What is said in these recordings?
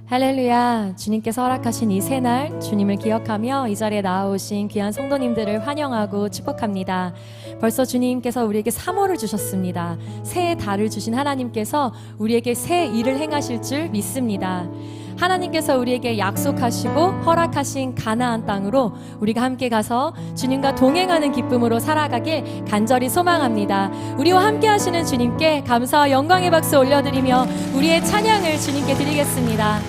할렐루야. 주님께서 허락하신 이 새날 주님을 기억하며 이 자리에 나아오신 귀한 성도님들을 환영하고 축복합니다. 벌써 주님께서 우리에게 3월을 주셨습니다. 새해 달을 주신 하나님께서 우리에게 새 일을 행하실 줄 믿습니다. 하나님께서 우리에게 약속하시고 허락하신 가나안 땅으로 우리가 함께 가서 주님과 동행하는 기쁨으로 살아가길 간절히 소망합니다. 우리와 함께 하시는 주님께 감사와 영광의 박수 올려드리며 우리의 찬양을 주님께 드리겠습니다.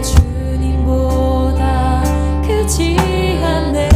주님보다 크지 않네.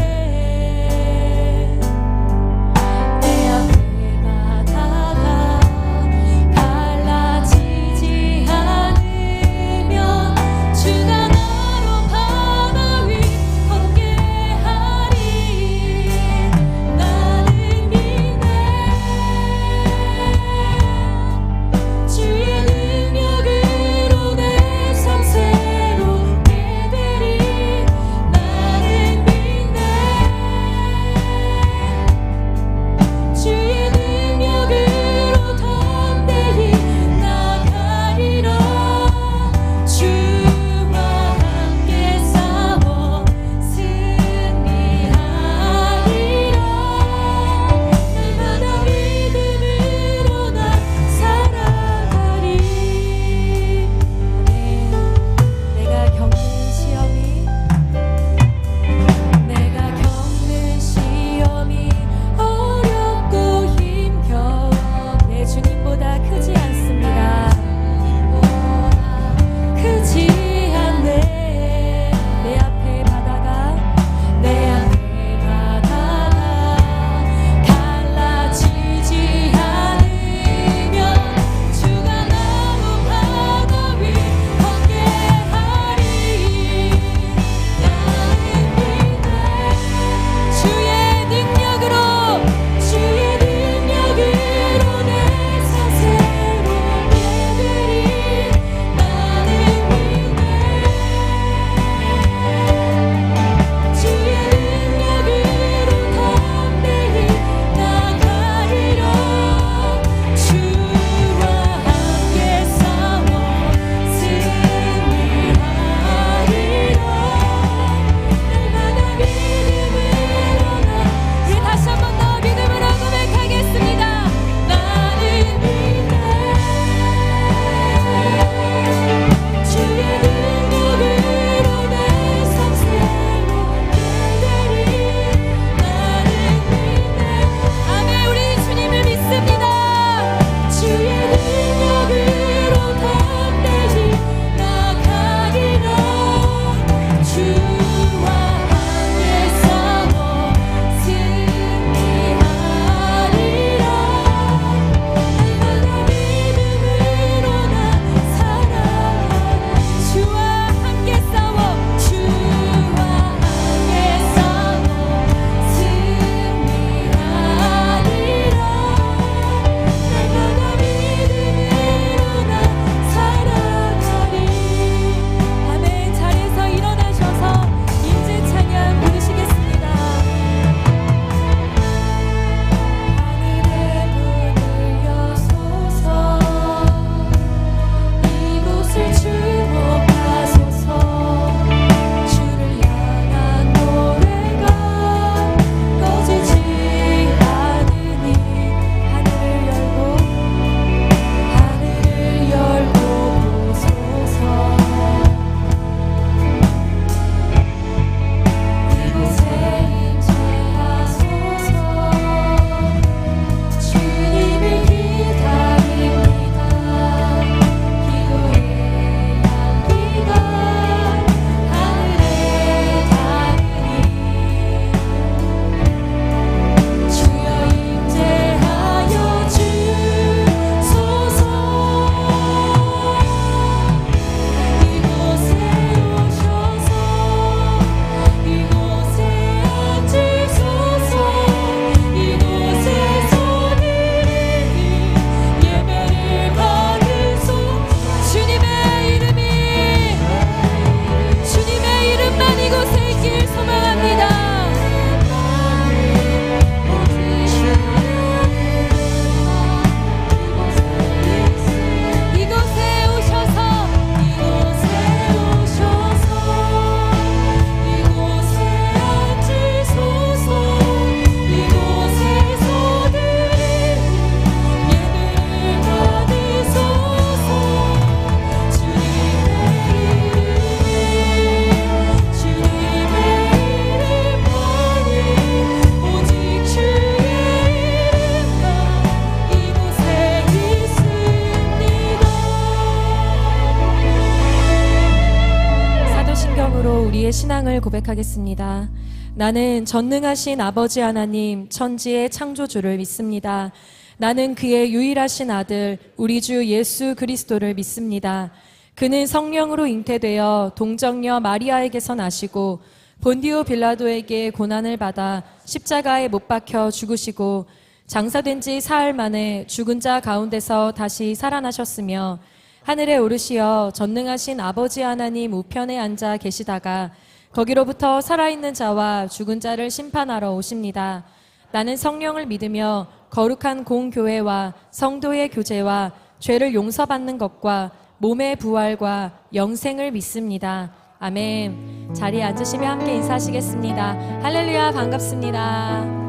고백하겠습니다. 나는 전능하신 아버지 하나님 천지의 창조주를 믿습니다. 나는 그의 유일하신 아들 우리 주 예수 그리스도를 믿습니다. 그는 성령으로 잉태되어 동정녀 마리아에게서 나시고 본디오 빌라도에게 고난을 받아 십자가에 못 박혀 죽으시고 장사된 지 사흘 만에 죽은 자 가운데서 다시 살아나셨으며 하늘에 오르시어 전능하신 아버지 하나님 우편에 앉아 계시다가 거기로부터 살아있는 자와 죽은 자를 심판하러 오십니다. 나는 성령을 믿으며 거룩한 공교회와 성도의 교제와 죄를 용서받는 것과 몸의 부활과 영생을 믿습니다. 아멘. 자리에 앉으시며 함께 인사하시겠습니다. 할렐루야, 반갑습니다.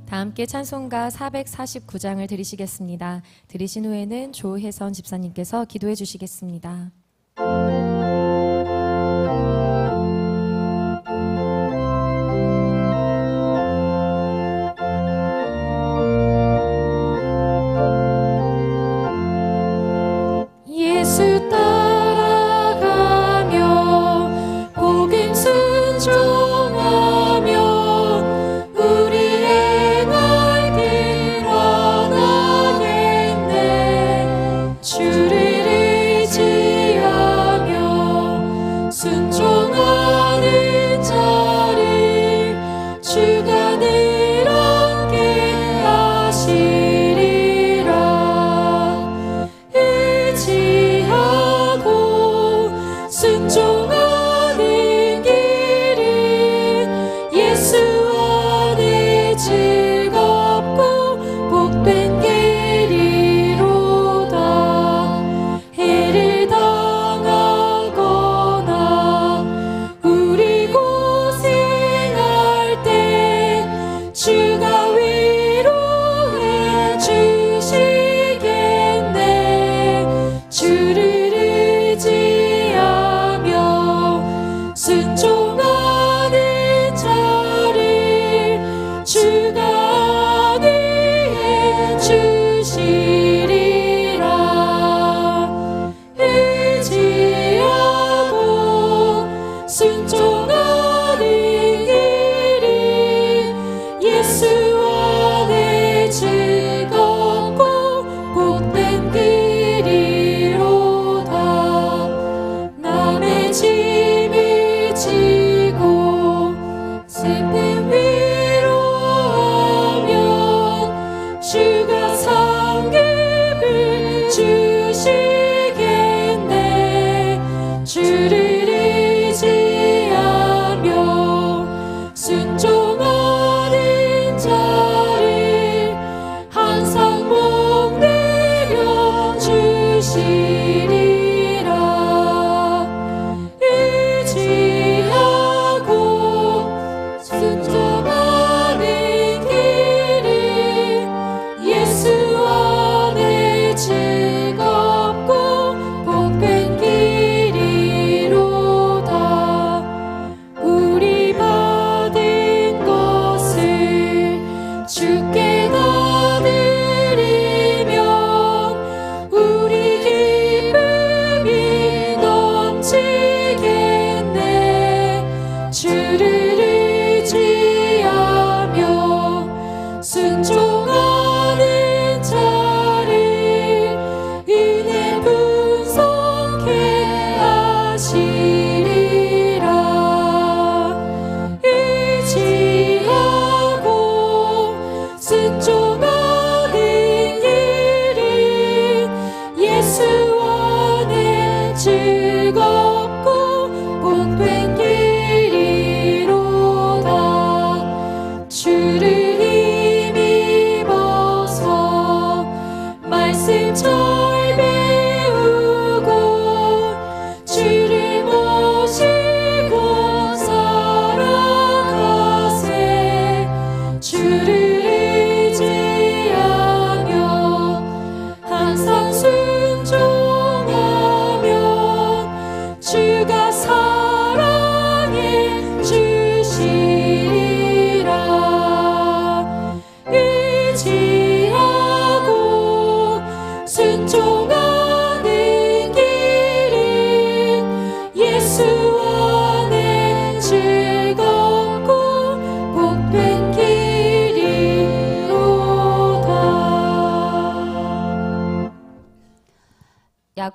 다 함께 찬송가 449장을 드리시겠습니다. 드리신 후에는 조혜선 집사님께서 기도해 주시겠습니다. 예수 따라가며 복음 순종하며 우리의 날 드러나겠네. 주를 의지하며 순종하는 자를 주가 늘 함께 하시리라. 의지하며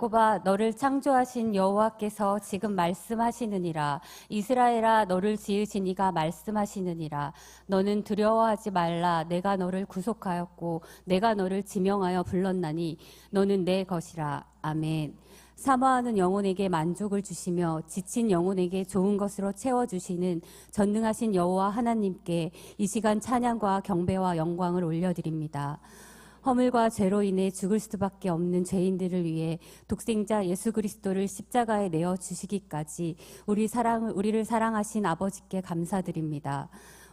야곱아 너를 창조하신 여호와께서 지금 말씀하시느니라. 이스라엘아 너를 지으신 이가 말씀하시느니라. 너는 두려워하지 말라. 내가 너를 구속하였고 내가 너를 지명하여 불렀나니 너는 내 것이라. 아멘. 사모하는 영혼에게 만족을 주시며 지친 영혼에게 좋은 것으로 채워주시는 전능하신 여호와 하나님께 이 시간 찬양과 경배와 영광을 올려드립니다. 허물과 죄로 인해 죽을 수밖에 없는 죄인들을 위해 독생자 예수 그리스도를 십자가에 내어 주시기까지 우리를 사랑하신 아버지께 감사드립니다.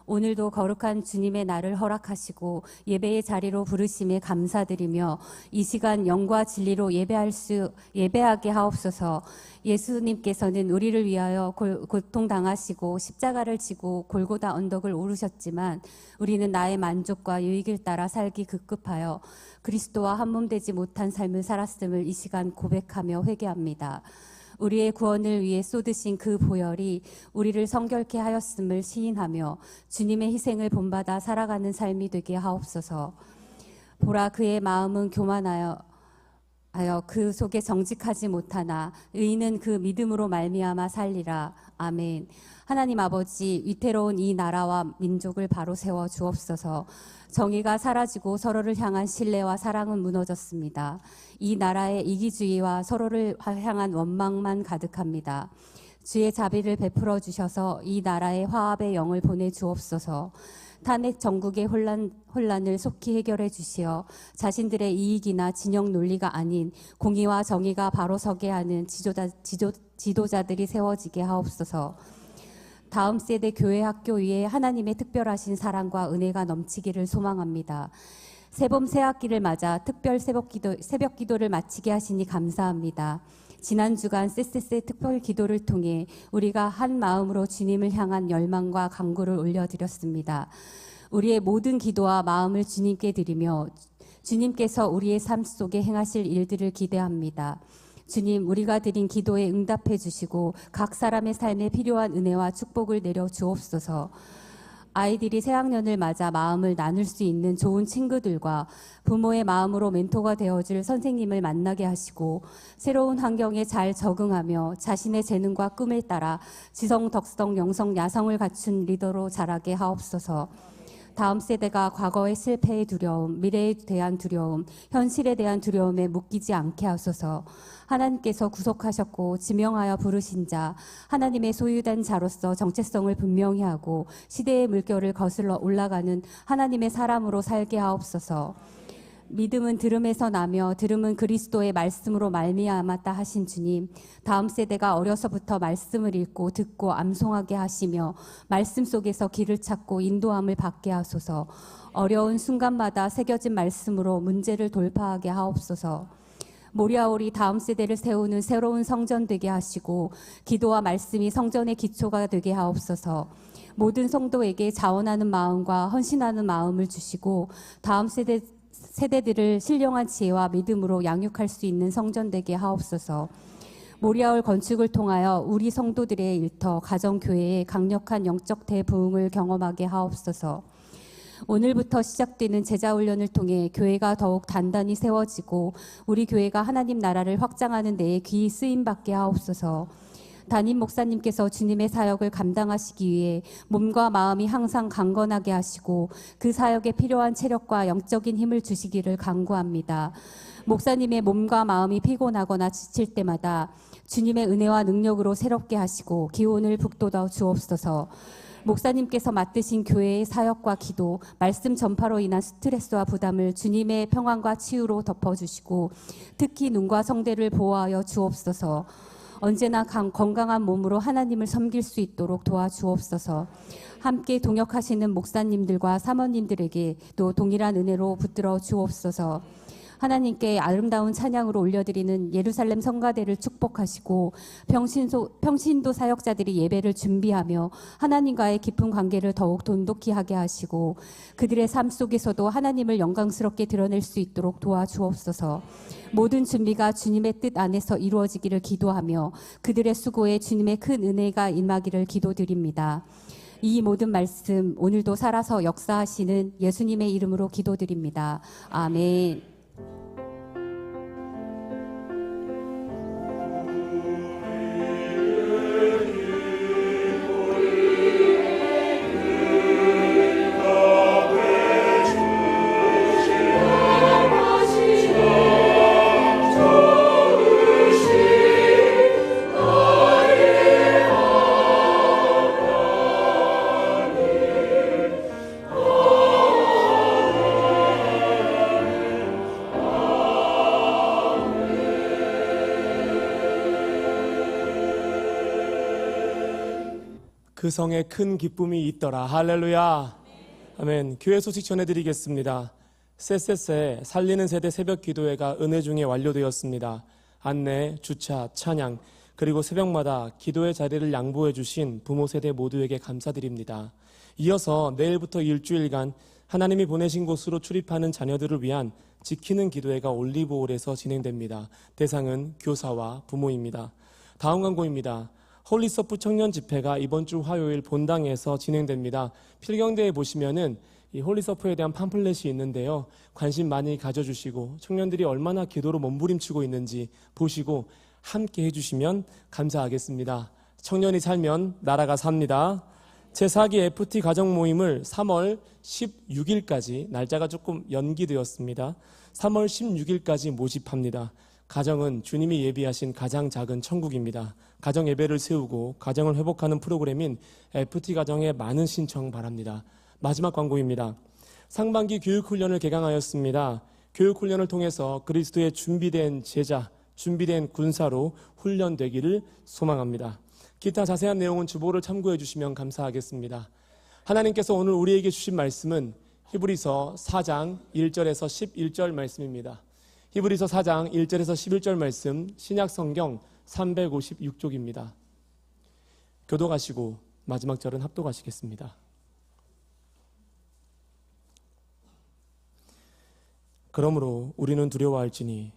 오늘도 거룩한 주님의 날을 허락하시고 예배의 자리로 부르심에 감사드리며 이 시간 영과 진리로 예배하게 하옵소서. 예수님께서는 우리를 위하여 고통당하시고 십자가를 지고 골고다 언덕을 오르셨지만 우리는 나의 만족과 유익을 따라 살기 급급하여 그리스도와 한몸 되지 못한 삶을 살았음을 이 시간 고백하며 회개합니다. 우리의 구원을 위해 쏟으신 그 보혈이 우리를 성결케 하였음을 시인하며 주님의 희생을 본받아 살아가는 삶이 되게 하옵소서. 보라 그의 마음은 교만하여 그 속에 정직하지 못하나 의인은 그 믿음으로 말미암아 살리라. 아멘. 하나님 아버지, 위태로운 이 나라와 민족을 바로 세워 주옵소서. 정의가 사라지고 서로를 향한 신뢰와 사랑은 무너졌습니다. 이 나라의 이기주의와 서로를 향한 원망만 가득합니다. 주의 자비를 베풀어 주셔서 이 나라에 화합의 영을 보내 주옵소서. 탄핵 전국의 혼란을 속히 해결해 주시어 자신들의 이익이나 진영 논리가 아닌 공의와 정의가 바로 서게 하는 지도자들이 세워지게 하옵소서. 다음 세대 교회 학교 위에 하나님의 특별하신 사랑과 은혜가 넘치기를 소망합니다. 새봄 새학기를 맞아 특별 새벽 기도를 마치게 하시니 감사합니다. 지난 주간 쎄쎄쎄 특별 기도를 통해 우리가 한 마음으로 주님을 향한 열망과 간구를 올려드렸습니다. 우리의 모든 기도와 마음을 주님께 드리며 주님께서 우리의 삶 속에 행하실 일들을 기대합니다. 주님, 우리가 드린 기도에 응답해 주시고 각 사람의 삶에 필요한 은혜와 축복을 내려 주옵소서. 아이들이 새학년을 맞아 마음을 나눌 수 있는 좋은 친구들과 부모의 마음으로 멘토가 되어줄 선생님을 만나게 하시고 새로운 환경에 잘 적응하며 자신의 재능과 꿈을 따라 지성, 덕성, 영성, 야성을 갖춘 리더로 자라게 하옵소서. 다음 세대가 과거의 실패의 두려움, 미래에 대한 두려움, 현실에 대한 두려움에 묶이지 않게 하소서. 하나님께서 구속하셨고 지명하여 부르신 자, 하나님의 소유된 자로서 정체성을 분명히 하고 시대의 물결을 거슬러 올라가는 하나님의 사람으로 살게 하옵소서. 믿음은 들음에서 나며 들음은 그리스도의 말씀으로 말미암았다 하신 주님, 다음 세대가 어려서부터 말씀을 읽고 듣고 암송하게 하시며 말씀 속에서 길을 찾고 인도함을 받게 하소서. 어려운 순간마다 새겨진 말씀으로 문제를 돌파하게 하옵소서. 모리아올이 다음 세대를 세우는 새로운 성전 되게 하시고 기도와 말씀이 성전의 기초가 되게 하옵소서. 모든 성도에게 자원하는 마음과 헌신하는 마음을 주시고 다음 세대들을 신령한 지혜와 믿음으로 양육할 수 있는 성전 되게 하옵소서. 모리아올 건축을 통하여 우리 성도들의 일터, 가정교회의 강력한 영적 대부흥을 경험하게 하옵소서. 오늘부터 시작되는 제자훈련을 통해 교회가 더욱 단단히 세워지고 우리 교회가 하나님 나라를 확장하는 데에 귀히 쓰임받게 하옵소서. 담임 목사님께서 주님의 사역을 감당하시기 위해 몸과 마음이 항상 강건하게 하시고 그 사역에 필요한 체력과 영적인 힘을 주시기를 간구합니다. 목사님의 몸과 마음이 피곤하거나 지칠 때마다 주님의 은혜와 능력으로 새롭게 하시고 기운을 북돋아 주옵소서. 목사님께서 맡으신 교회의 사역과 기도, 말씀 전파로 인한 스트레스와 부담을 주님의 평안과 치유로 덮어주시고 특히 눈과 성대를 보호하여 주옵소서. 언제나 건강한 몸으로 하나님을 섬길 수 있도록 도와주옵소서. 함께 동역하시는 목사님들과 사모님들에게 또 동일한 은혜로 붙들어 주옵소서. 하나님께 아름다운 찬양으로 올려드리는 예루살렘 성가대를 축복하시고 평신도 사역자들이 예배를 준비하며 하나님과의 깊은 관계를 더욱 돈독히 하게 하시고 그들의 삶 속에서도 하나님을 영광스럽게 드러낼 수 있도록 도와주옵소서. 모든 준비가 주님의 뜻 안에서 이루어지기를 기도하며 그들의 수고에 주님의 큰 은혜가 임하기를 기도드립니다. 이 모든 말씀 오늘도 살아서 역사하시는 예수님의 이름으로 기도드립니다. 아멘. 그 성에 큰 기쁨이 있더라. 할렐루야. 아멘. 교회 소식 전해드리겠습니다. 쎄쎄쎄 살리는 세대 새벽 기도회가 은혜 중에 완료되었습니다. 안내, 주차, 찬양, 그리고 새벽마다 기도의 자리를 양보해 주신 부모 세대 모두에게 감사드립니다. 이어서 내일부터 일주일간 하나님이 보내신 곳으로 출입하는 자녀들을 위한 지키는 기도회가 올리브홀에서 진행됩니다. 대상은 교사와 부모입니다. 다음 광고입니다. 홀리서프 청년 집회가 이번 주 화요일 본당에서 진행됩니다. 필경대에 보시면은 이 홀리서프에 대한 팜플렛이 있는데요. 관심 많이 가져주시고 청년들이 얼마나 기도로 몸부림치고 있는지 보시고 함께 해주시면 감사하겠습니다. 청년이 살면 나라가 삽니다. 제4기 FT 가정 모임을 3월 16일까지, 날짜가 조금 연기되었습니다. 3월 16일까지 모집합니다. 가정은 주님이 예비하신 가장 작은 천국입니다. 가정 예배를 세우고 가정을 회복하는 프로그램인 FT 가정에 많은 신청 바랍니다. 마지막 광고입니다. 상반기 교육훈련을 개강하였습니다. 교육훈련을 통해서 그리스도의 준비된 제자, 준비된 군사로 훈련되기를 소망합니다. 기타 자세한 내용은 주보를 참고해 주시면 감사하겠습니다. 하나님께서 오늘 우리에게 주신 말씀은 히브리서 4장 1절에서 11절 말씀입니다. 히브리서 4장 1절에서 11절 말씀, 신약성경 356쪽입니다. 교독하시고 마지막 절은 합독하시겠습니다. 그러므로 우리는 두려워할지니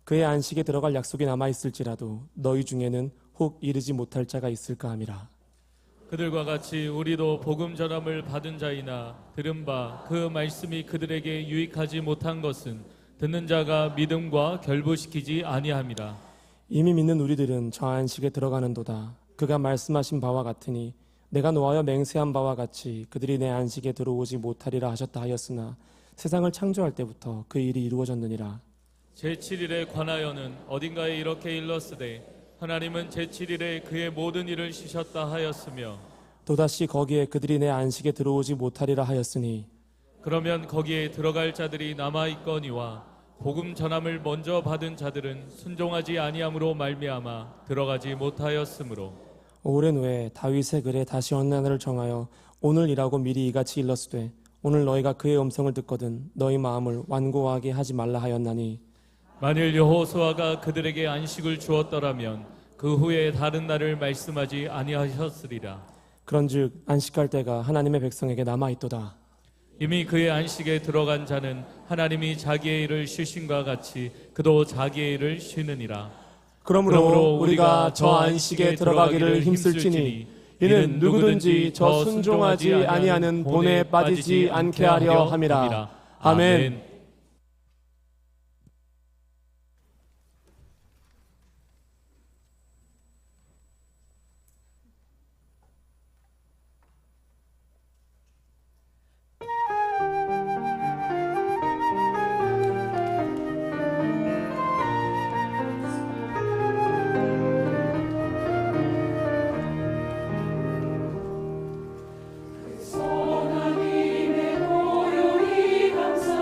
그의 안식에 들어갈 약속이 남아있을지라도 너희 중에는 혹 이르지 못할 자가 있을까 함이라. 그들과 같이 우리도 복음 전함을 받은 자이나 들은 바 그 말씀이 그들에게 유익하지 못한 것은 듣는 자가 믿음과 결부시키지 아니함이라. 이미 믿는 우리들은 저 안식에 들어가는도다. 그가 말씀하신 바와 같으니 내가 노하여 맹세한 바와 같이 그들이 내 안식에 들어오지 못하리라 하셨다 하였으나 세상을 창조할 때부터 그 일이 이루어졌느니라. 제7일에 관하여는 어딘가에 이렇게 일렀으되 하나님은 제7일에 그의 모든 일을 쉬셨다 하였으며 또다시 거기에 그들이 내 안식에 들어오지 못하리라 하였으니 그러면 거기에 들어갈 자들이 남아있거니와 복음 전함을 먼저 받은 자들은 순종하지 아니함으로 말미암아 들어가지 못하였으므로 오랜 후에 다윗의 글에 다시 어느 날을 정하여 오늘이라고 미리 이같이 일렀으되 오늘 너희가 그의 음성을 듣거든 너희 마음을 완고하게 하지 말라 하였나니 만일 여호수아가 그들에게 안식을 주었더라면 그 후에 다른 날을 말씀하지 아니하셨으리라. 그런즉 안식할 때가 하나님의 백성에게 남아있도다. 이미 그의 안식에 들어간 자는 하나님이 자기의 일을 쉬심과 같이 그도 자기의 일을 쉬느니라. 그러므로 우리가 저 안식에 들어가기를 힘쓸지니 이는 누구든지 저 순종하지 아니하는 본에 빠지지 않게 하려 함이라. 아멘. 하나님의 고요히 감사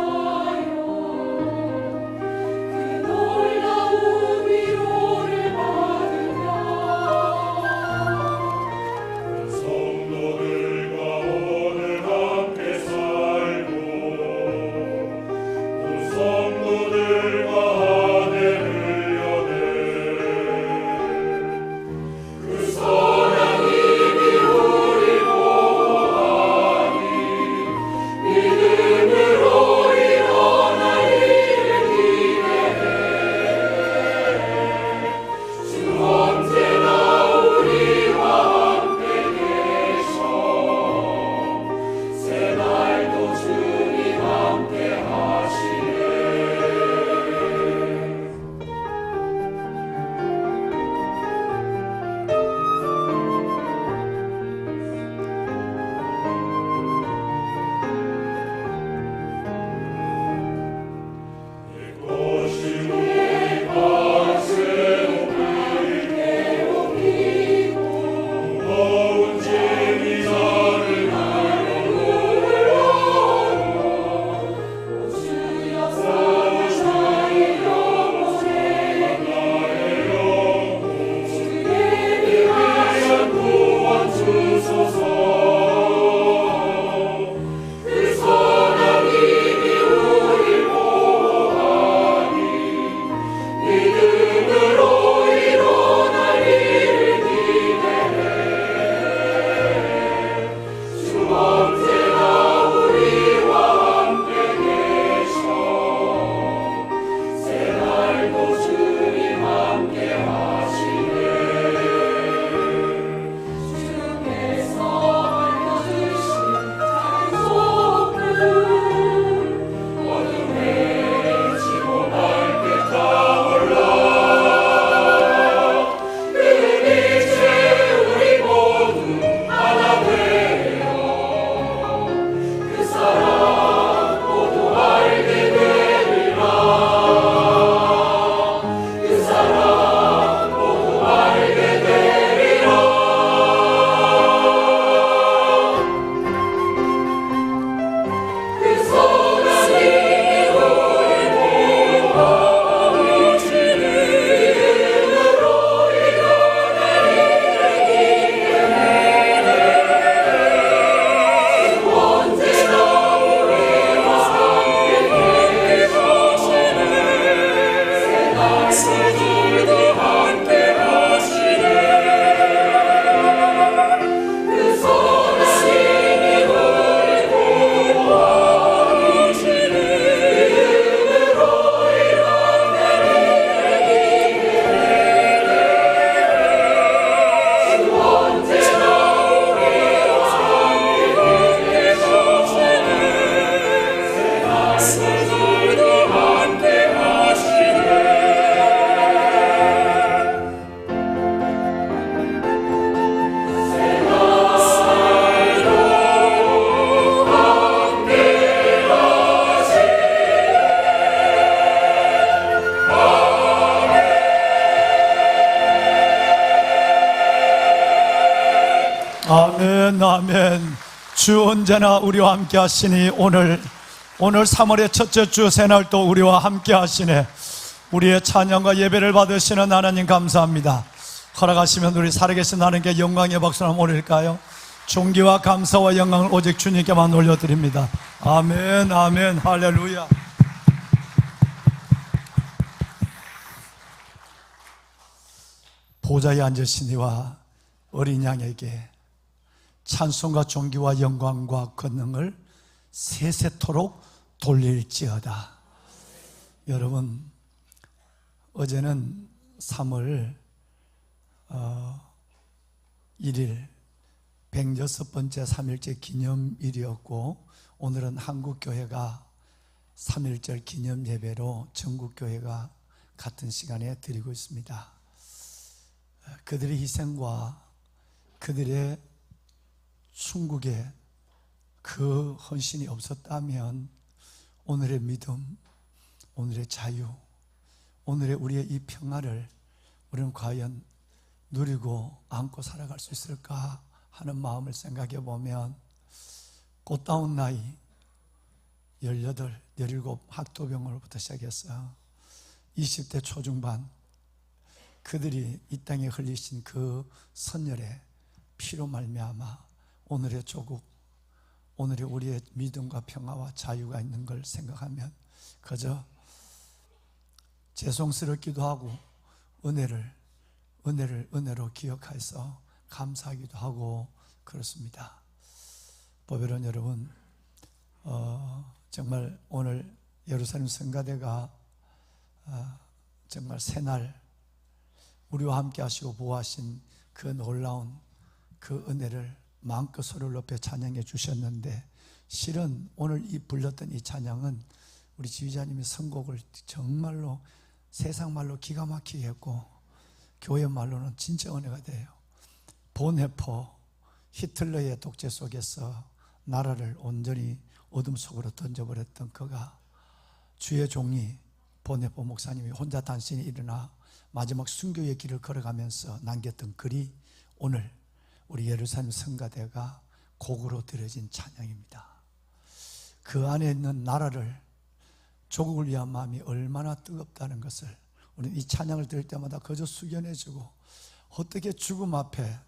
아멘, 아멘. 주 언제나 우리와 함께 하시니 오늘 3월의 첫째 주 새날 또 우리와 함께 하시네. 우리의 찬양과 예배를 받으시는 하나님 감사합니다. 허락하시면 우리 살아계신 하나님께 영광의 박수를 한번 올릴까요? 존귀와 감사와 영광을 오직 주님께만 올려드립니다. 아멘, 아멘, 할렐루야. 보좌에 앉으신 이와 어린 양에게 찬송과 존귀와 영광과 권능을 세세토록 돌릴지어다. 여러분, 어제는 3월 1일 106번째 3.1절 기념일이었고, 오늘은 한국교회가 3.1절 기념 예배로 전국교회가 같은 시간에 드리고 있습니다. 그들의 희생과 그들의 충국에 그 헌신이 없었다면 오늘의 믿음, 오늘의 자유, 오늘의 우리의 이 평화를 우리는 과연 누리고 안고 살아갈 수 있을까 하는 마음을 생각해 보면, 꽃다운 나이 18, 17 학도병으로부터 시작해서 20대 초중반, 그들이 이 땅에 흘리신 그 선열의 피로 말미암아 오늘의 조국, 오늘의 우리의 믿음과 평화와 자유가 있는 걸 생각하면 그저 죄송스럽기도 하고 은혜로 기억해서 감사하기도 하고 그렇습니다. 보배로운 여러분, 정말 오늘 예루살렘 성가대가 정말 새날 우리와 함께 하시고 보호하신 그 놀라운 그 은혜를 마음껏 소리를 높여 찬양해 주셨는데, 실은 오늘 이 불렀던 이 찬양은 우리 지휘자님이 선곡을 정말로 세상 말로 기가 막히게 했고, 교회 말로는 진짜 은혜가 돼요. 본해포 히틀러의 독재 속에서 나라를 온전히 어둠 속으로 던져버렸던 그가, 주의 종이 본해포 목사님이 혼자 단신이 일어나 마지막 순교의 길을 걸어가면서 남겼던 글이 오늘 우리 예루살렘 성가대가 곡으로 드려진 찬양입니다. 그 안에 있는 나라를, 조국을 위한 마음이 얼마나 뜨겁다는 것을 우리는 이 찬양을 들을 때마다 그저 숙연해지고, 어떻게 죽음 앞에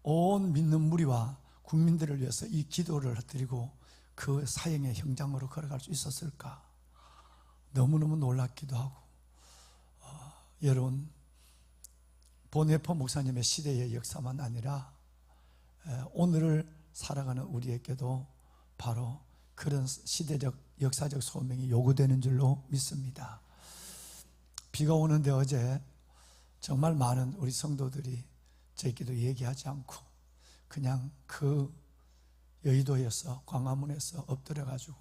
온 믿는 무리와 국민들을 위해서 이 기도를 드리고 그 사형의 현장으로 걸어갈 수 있었을까, 너무너무 놀랍기도 하고, 여러분, 본해포 목사님의 시대의 역사만 아니라 오늘을 살아가는 우리에게도 바로 그런 시대적 역사적 소명이 요구되는 줄로 믿습니다. 비가 오는데 어제 정말 많은 우리 성도들이 저희끼도 얘기하지 않고 그냥 그 여의도에서 광화문에서 엎드려가지고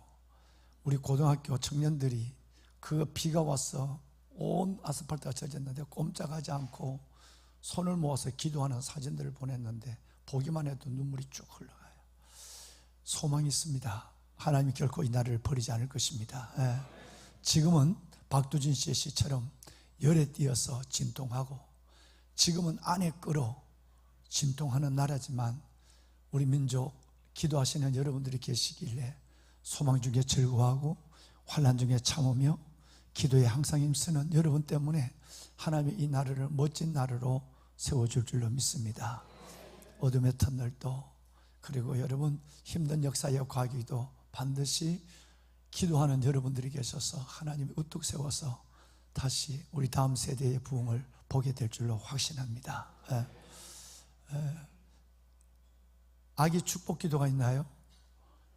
우리 고등학교 청년들이 그 비가 와서 온 아스팔트가 젖었는데 꼼짝하지 않고 손을 모아서 기도하는 사진들을 보냈는데 보기만 해도 눈물이 쭉 흘러가요. 소망이 있습니다. 하나님이 결코 이 나라를 버리지 않을 것입니다. 지금은 박두진 씨의 시처럼 열에 띄어서 진동하고, 지금은 안에 끓어 진동하는 나라지만 우리 민족 기도하시는 여러분들이 계시길래 소망 중에 즐거워하고 환난 중에 참으며 기도에 항상 힘쓰는 여러분 때문에 하나님이 이 나라를 멋진 나라로 세워줄 줄로 믿습니다. 어둠의 터널도, 그리고 여러분 힘든 역사의 과기도 반드시 기도하는 여러분들이 계셔서 하나님이 우뚝 세워서 다시 우리 다음 세대의 부흥을 보게 될 줄로 확신합니다. 아기 축복 기도가 있나요?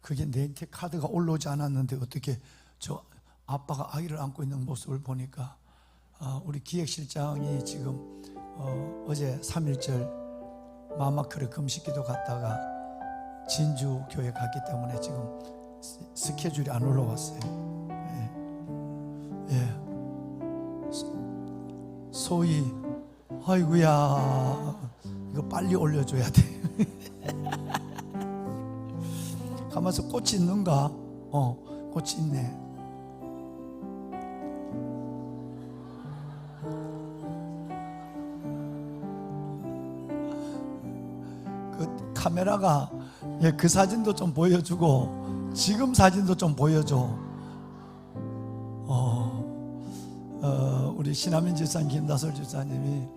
그게 내한테 카드가 올라오지 않았는데 어떻게 저 아빠가 아이를 안고 있는 모습을 보니까 우리 기획실장이 지금 어제 3.1절 마마크르 금식기도 갔다가 진주 교회 갔기 때문에 지금 스케줄이 안 올라왔어요. 소희, 아이고야, 이거 빨리 올려줘야 돼. 가만서 꽃이 있는가? 꽃이 있네. 카메라가 그 사진도 좀 보여주고 지금 사진도 좀 보여줘. 우리 신하민 집사님, 김다솔 집사님이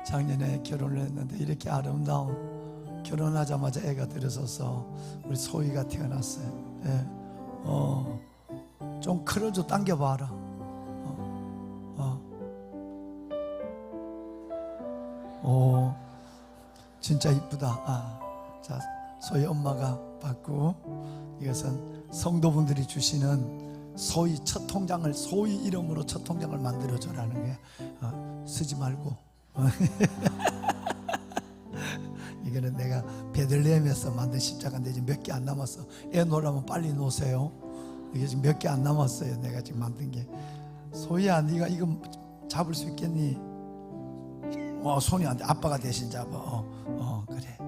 작년에 결혼을 했는데 이렇게 아름다운, 결혼하자마자 애가 들어서서 우리 소희가 태어났어요. 예. 좀 끌어줘, 당겨봐라. 진짜 이쁘다. 자, 소희 엄마가 받고, 이것은 성도분들이 주시는 소희 첫 통장을, 소희 이름으로 첫 통장을 만들어줘라는 게, 쓰지 말고. 이거는 내가 베들레헴에서 만든 십자가인데 지금 몇 개 안 남았어. 애 놓으라면 빨리 놓으세요. 이게 지금 몇 개 안 남았어요. 내가 지금 만든 게. 소희야, 네가 이거 잡을 수 있겠니? 손이 안 돼. 아빠가 대신 잡아. 그래.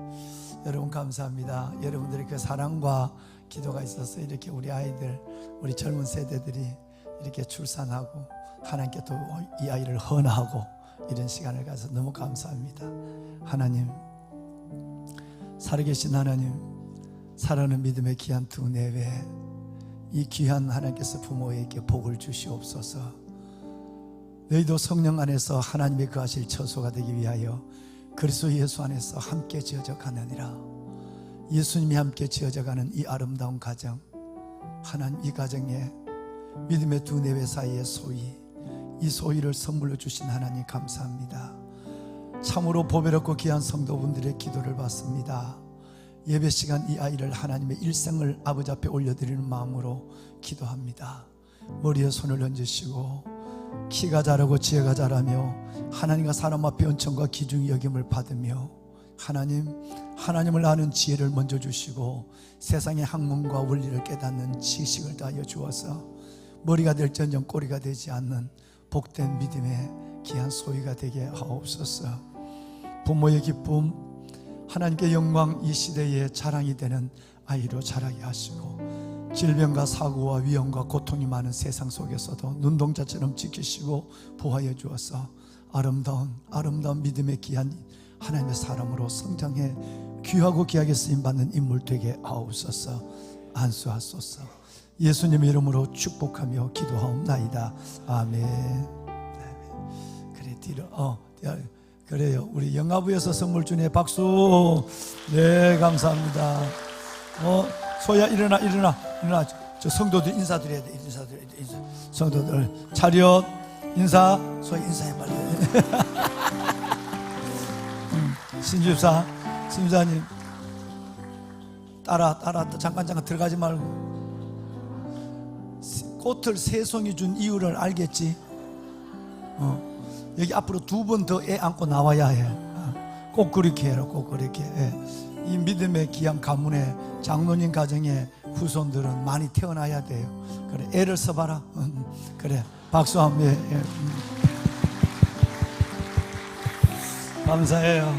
여러분 감사합니다. 여러분들의 그 사랑과 기도가 있어서 이렇게 우리 아이들, 우리 젊은 세대들이 이렇게 출산하고 하나님께 또 이 아이를 헌하고 이런 시간을 가서 너무 감사합니다. 하나님, 살아계신 하나님, 살아는 믿음의 귀한 두 내외, 이 귀한 하나님께서 부모에게 복을 주시옵소서. 너희도 성령 안에서 하나님의 거하실 처소가 되기 위하여 그리스도 예수 안에서 함께 지어져 가느니라. 예수님이 함께 지어져 가는 이 아름다운 가정, 하나님, 이 가정에 믿음의 두 내외 사이의 소위, 이 소위를 선물로 주신 하나님 감사합니다. 참으로 보배롭고 귀한 성도분들의 기도를 받습니다. 예배 시간 이 아이를 하나님의 일생을 아버지 앞에 올려드리는 마음으로 기도합니다. 머리에 손을 얹으시고 키가 자라고 지혜가 자라며 하나님과 사람 앞에 은총과 기중이 여김을 받으며 하나님을 아는 지혜를 먼저 주시고 세상의 학문과 원리를 깨닫는 지식을 다하여 주어서 머리가 될전정 꼬리가 되지 않는 복된 믿음의 귀한 소유가 되게 하옵소서. 부모의 기쁨, 하나님께 영광, 이 시대의 자랑이 되는 아이로 자라게 하시고 질병과 사고와 위험과 고통이 많은 세상 속에서도 눈동자처럼 지키시고 보호하여 주어서 아름다운 믿음의 귀한 하나님의 사람으로 성장해 귀하고 귀하게 쓰임받는 인물 되게 하옵소서. 안수하소서. 예수님의 이름으로 축복하며 기도하옵나이다. 아멘. 그래, 뒤로 그래요. 우리 영화부에서 선물 주네. 박수. 네, 감사합니다. 소야, 일어나. 저 성도들 인사드려야 돼. 인사. 성도들 차렷 인사. 소야, 인사해 빨리. 신집사님 따라 잠깐 들어가지 말고. 꽃을 세 송이 준 이유를 알겠지? 여기 앞으로 2번 더 애 안고 나와야 해. 꼭 그렇게 해라. 꼭 그렇게 해. 이 믿음의 귀한 가문의 장로님 가정의 후손들은 많이 태어나야 돼요. 그래, 애를 써봐라. 그래, 박수 한번. 감사해요.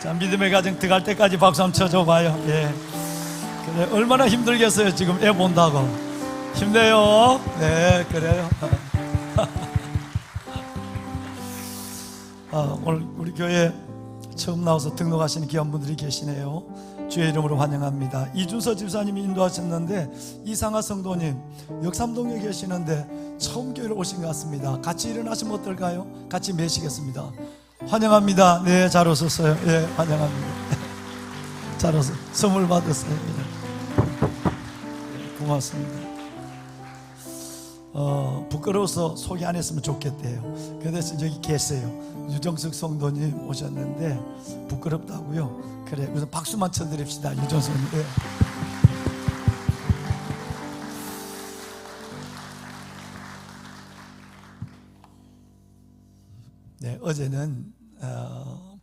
자, 믿음의 가정 들어갈 때까지 박수 한번 쳐줘봐요. 예. 그래, 얼마나 힘들겠어요. 지금 애 본다고. 힘내요. 네, 그래요. 오늘 우리 교회 처음 나와서 등록하시는 귀한 분들이 계시네요. 주의 이름으로 환영합니다. 이준서 집사님이 인도하셨는데 이상하 성도님 역삼동에 계시는데 처음 교회로 오신 것 같습니다. 같이 일어나시면 어떨까요? 같이 매시겠습니다. 환영합니다. 네, 잘 오셨어요. 예, 환영합니다. 잘 오셨어요. 선물 받으세요. 고맙습니다. 부끄러워서 소개 안 했으면 좋겠대요. 그래서 여기 계세요. 유정숙 성도님 오셨는데 부끄럽다고요. 그래, 우선 박수만 쳐드립시다. 유정숙님. 네, 어제는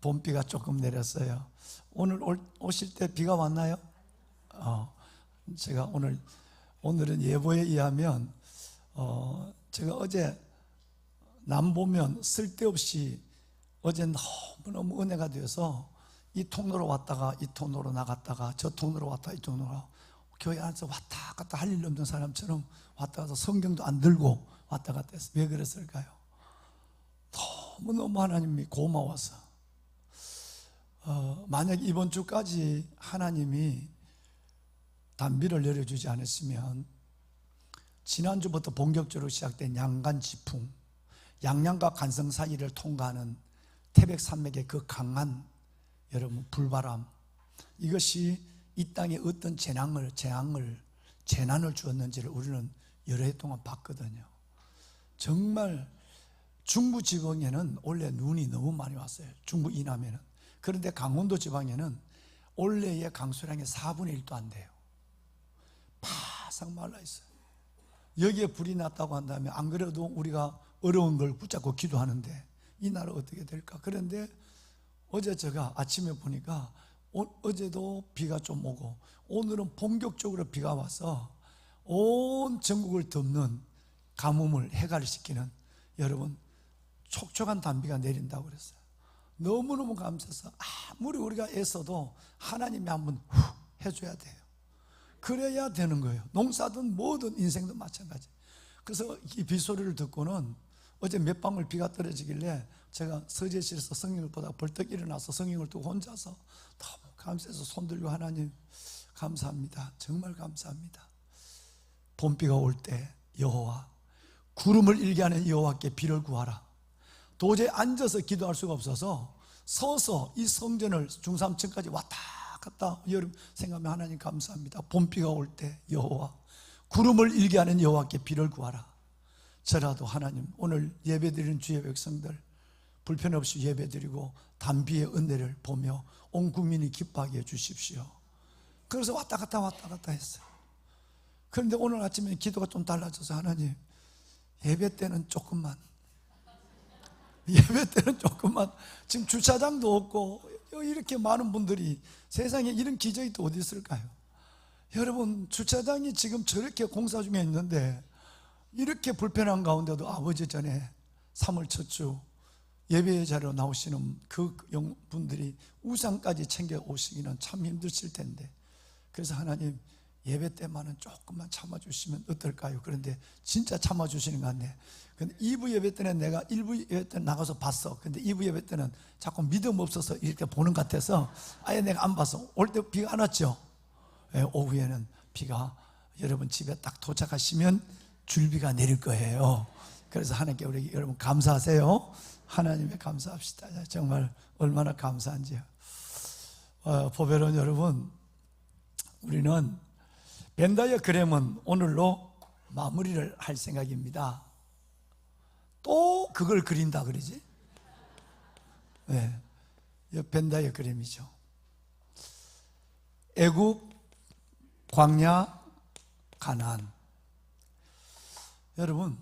봄비가 조금 내렸어요. 오늘 오실 때 비가 왔나요? 제가 오늘은 예보에 의하면 제가 어제 남보면 쓸데없이 어제 너무 은혜가 되어서 이 통로로 왔다가 이 통로로 나갔다가 저 통로로 왔다가 이 통로로 교회 안에서 왔다 갔다 할 일 없는 사람처럼 왔다 갔다 성경도 안 들고 왔다 갔다 했어요. 왜 그랬을까요? 너무너무 하나님이 고마워서 만약 이번 주까지 하나님이 단비를 내려주지 않았으면 지난주부터 본격적으로 시작된 양간 지풍, 양양과 간성 사이를 통과하는 태백산맥의 그 강한 여러분 불바람, 이것이 이 땅에 어떤 재난을 주었는지를 우리는 여러 해 동안 봤거든요. 정말 중부 지방에는 원래 눈이 너무 많이 왔어요. 중부 이남에는. 그런데 강원도 지방에는 올해의 강수량의 4분의 1도 안 돼요. 바싹 말라 있어요. 여기에 불이 났다고 한다면 안 그래도 우리가 어려운 걸 붙잡고 기도하는데 이 나라 어떻게 될까? 그런데 어제 제가 아침에 보니까 어제도 비가 좀 오고 오늘은 본격적으로 비가 와서 온 전국을 덮는 가뭄을 해결시키는 여러분 촉촉한 단비가 내린다고 그랬어요. 너무너무 감사해서 아무리 우리가 애써도 하나님이 한번 해줘야 돼요. 그래야 되는 거예요. 농사든 뭐든 인생도 마찬가지. 그래서 이 빗소리를 듣고는 어제 몇 방울 비가 떨어지길래 제가 서재실에서 성경을 보다가 벌떡 일어나서 성경을 두고 혼자서 너무 감사해서 손들고 하나님 감사합니다. 정말 감사합니다. 봄비가 올 때 여호와 구름을 일게 하는 여호와께 비를 구하라. 도저히 앉아서 기도할 수가 없어서 서서 이 성전을 중삼층까지 왔다 갔다 여름 생각하면 하나님 감사합니다. 봄비가 올 때 여호와 구름을 일게 하는 여호와께 비를 구하라. 저라도 하나님 오늘 예배드리는 주의 백성들 불편 없이 예배드리고 단비의 은혜를 보며 온 국민이 기뻐하게 해주십시오. 그래서 왔다 갔다 했어요. 그런데 오늘 아침에 기도가 좀 달라져서 하나님 예배 때는 조금만 지금 주차장도 없고 이렇게 많은 분들이 세상에 이런 기적이 또 어디 있을까요? 여러분 주차장이 지금 저렇게 공사 중에 있는데 이렇게 불편한 가운데도 아버지 전에 3월 첫 주 예배 자리로 나오시는 그 분들이 우산까지 챙겨 오시기는 참 힘드실 텐데 그래서 하나님 예배 때만은 조금만 참아주시면 어떨까요? 그런데 진짜 참아주시는 것 같네. 근데 2부 예배 때는 내가 1부 예배 때 나가서 봤어. 근데 2부 예배 때는 자꾸 믿음 없어서 이렇게 보는 것 같아서 아예 내가 안 봤어. 올 때 비가 안 왔죠? 네, 오후에는 비가 여러분 집에 딱 도착하시면 줄비가 내릴 거예요. 그래서 하나님께 우리 여러분 감사하세요. 하나님에 감사합시다. 정말 얼마나 감사한지요. 보배로운 여러분, 우리는 벤다이어 그램은 오늘로 마무리를 할 생각입니다. 또 그걸 그린다 그러지? 네, 벤다이어 그램이죠. 애굽, 광야, 가나안. 여러분,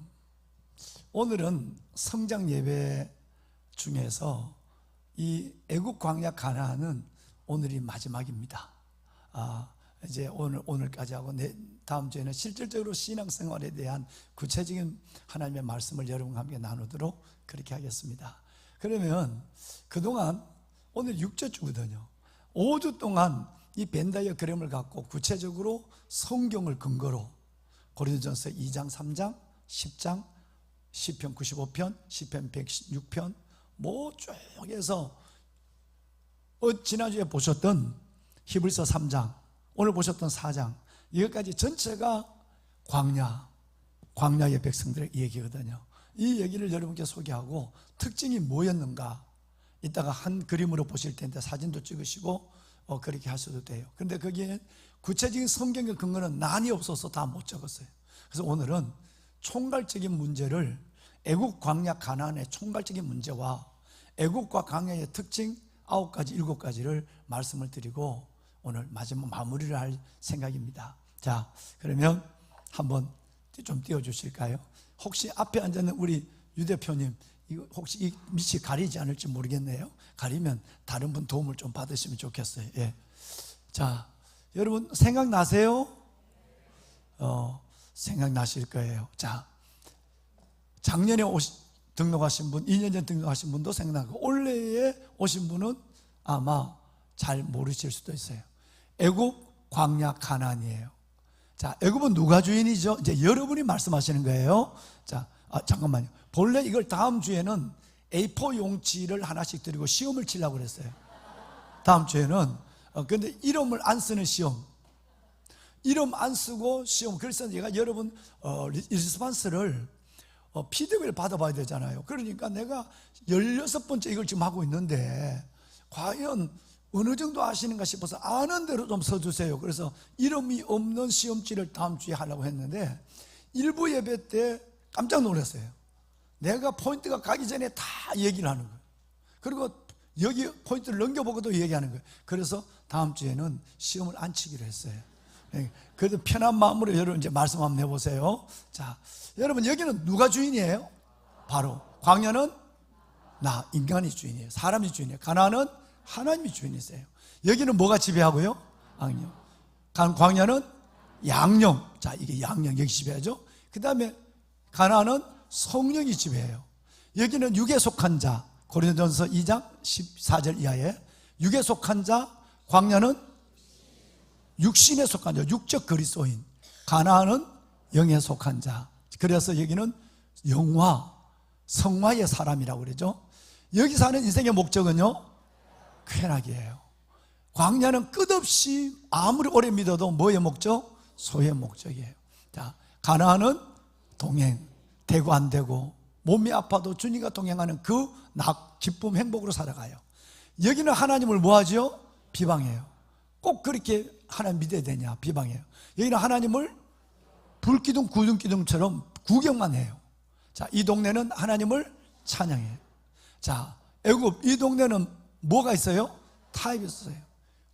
오늘은 성장 예배 중에서 이 애굽, 광야, 가나안은 오늘이 마지막입니다. 이제 오늘까지 하고 다음 주에는 실질적으로 신앙생활에 대한 구체적인 하나님의 말씀을 여러분과 함께 나누도록 그렇게 하겠습니다. 그러면 그동안 오늘 6째 주거든요. 5주 동안 이 벤다이어 그램을 갖고 구체적으로 성경을 근거로 고린도전서 2장, 3장, 10장, 시편 95편, 시편 116편 뭐 쭉해서 지난주에 보셨던 히브리서 3장, 오늘 보셨던 4장, 이것까지 전체가 광야의 백성들의 얘기거든요. 이 얘기를 여러분께 소개하고 특징이 뭐였는가 이따가 한 그림으로 보실 텐데 사진도 찍으시고 그렇게 하셔도 돼요. 그런데 거기에 구체적인 성경의 근거는 난이 없어서 다 못 적었어요. 그래서 오늘은 총괄적인 문제를 애국 광야 가나안의 총괄적인 문제와 애국과 광야의 특징 9가지, 7가지를 말씀을 드리고 오늘 마지막 마무리를 할 생각입니다. 자, 그러면 한번 좀 띄워주실까요? 혹시 앞에 앉아있는 우리 유 대표님, 혹시 이 밑이 가리지 않을지 모르겠네요. 가리면 다른 분 도움을 좀 받으시면 좋겠어요. 예. 자, 여러분 생각나세요? 생각나실 거예요. 자, 작년에 등록하신 분, 2년 전 등록하신 분도 생각나고 올해에 오신 분은 아마 잘 모르실 수도 있어요. 애굽, 광야, 가나안이에요. 자, 애굽은 누가 주인이죠? 이제 여러분이 말씀하시는 거예요. 자, 잠깐만요. 본래 이걸 다음 주에는 A4 용지를 하나씩 드리고 시험을 치려고 그랬어요. 다음 주에는 근데 이름을 안 쓰는 시험, 이름 안 쓰고 시험. 그래서 제가 여러분 리스판스를 피드백을 받아봐야 되잖아요. 그러니까 내가 16번째 이걸 지금 하고 있는데 과연 어느 정도 아시는가 싶어서 아는 대로 좀 써주세요. 그래서 이름이 없는 시험지를 다음 주에 하려고 했는데 일부 예배 때 깜짝 놀랐어요. 내가 포인트가 가기 전에 다 얘기를 하는 거예요. 그리고 여기 포인트를 넘겨보고도 얘기하는 거예요. 그래서 다음 주에는 시험을 안 치기로 했어요. 그래도 편한 마음으로 여러분 이제 말씀 한번 해보세요. 자, 여러분 여기는 누가 주인이에요? 바로 광야는 나, 인간이 주인이에요. 사람이 주인이에요. 가나안은 하나님이 주인이세요. 여기는 뭐가 지배하고요? 양념. 광야는 양념. 자, 이게 양념 여기 지배하죠. 그 다음에 가나안은 성령이 지배해요. 여기는 육에 속한 자, 고린도전서 2장 14절 이하에 육에 속한 자, 광야는 육신에 속한 자, 육적 그리스도인. 가나안은 영에 속한 자. 그래서 여기는 영화, 성화의 사람이라고 그러죠. 여기 사는 인생의 목적은요, 쾌락이에요. 광야는 끝없이 아무리 오래 믿어도 뭐의 목적? 소의 목적이에요. 자, 가나안은 동행, 되고 안 되고 몸이 아파도 주님과 동행하는 그 기쁨, 행복으로 살아가요. 여기는 하나님을 뭐하죠? 비방해요. 꼭 그렇게 하나님 믿어야 되냐? 비방해요. 여기는 하나님을 불기둥, 구름기둥처럼 구경만 해요. 자, 이 동네는 하나님을 찬양해요. 자, 애굽 이 동네는 뭐가 있어요? 타협이 있어요.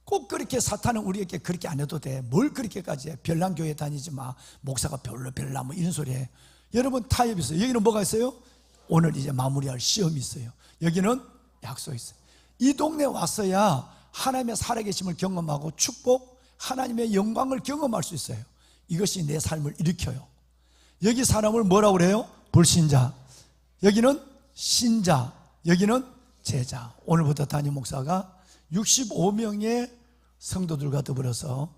꼭 그렇게 사탄은 우리에게 그렇게 안 해도 돼. 뭘 그렇게까지 해? 별난교회 다니지 마. 목사가 별나 뭐 이런 소리 해. 여러분 타협이 있어요. 여기는 뭐가 있어요? 오늘 이제 마무리할 시험이 있어요. 여기는 약속이 있어요. 이 동네에 왔어야 하나님의 살아계심을 경험하고 축복, 하나님의 영광을 경험할 수 있어요. 이것이 내 삶을 일으켜요. 여기 사람을 뭐라고 그래요? 불신자. 여기는 신자. 여기는 제자. 오늘부터 담임 목사가 65명의 성도들과 더불어서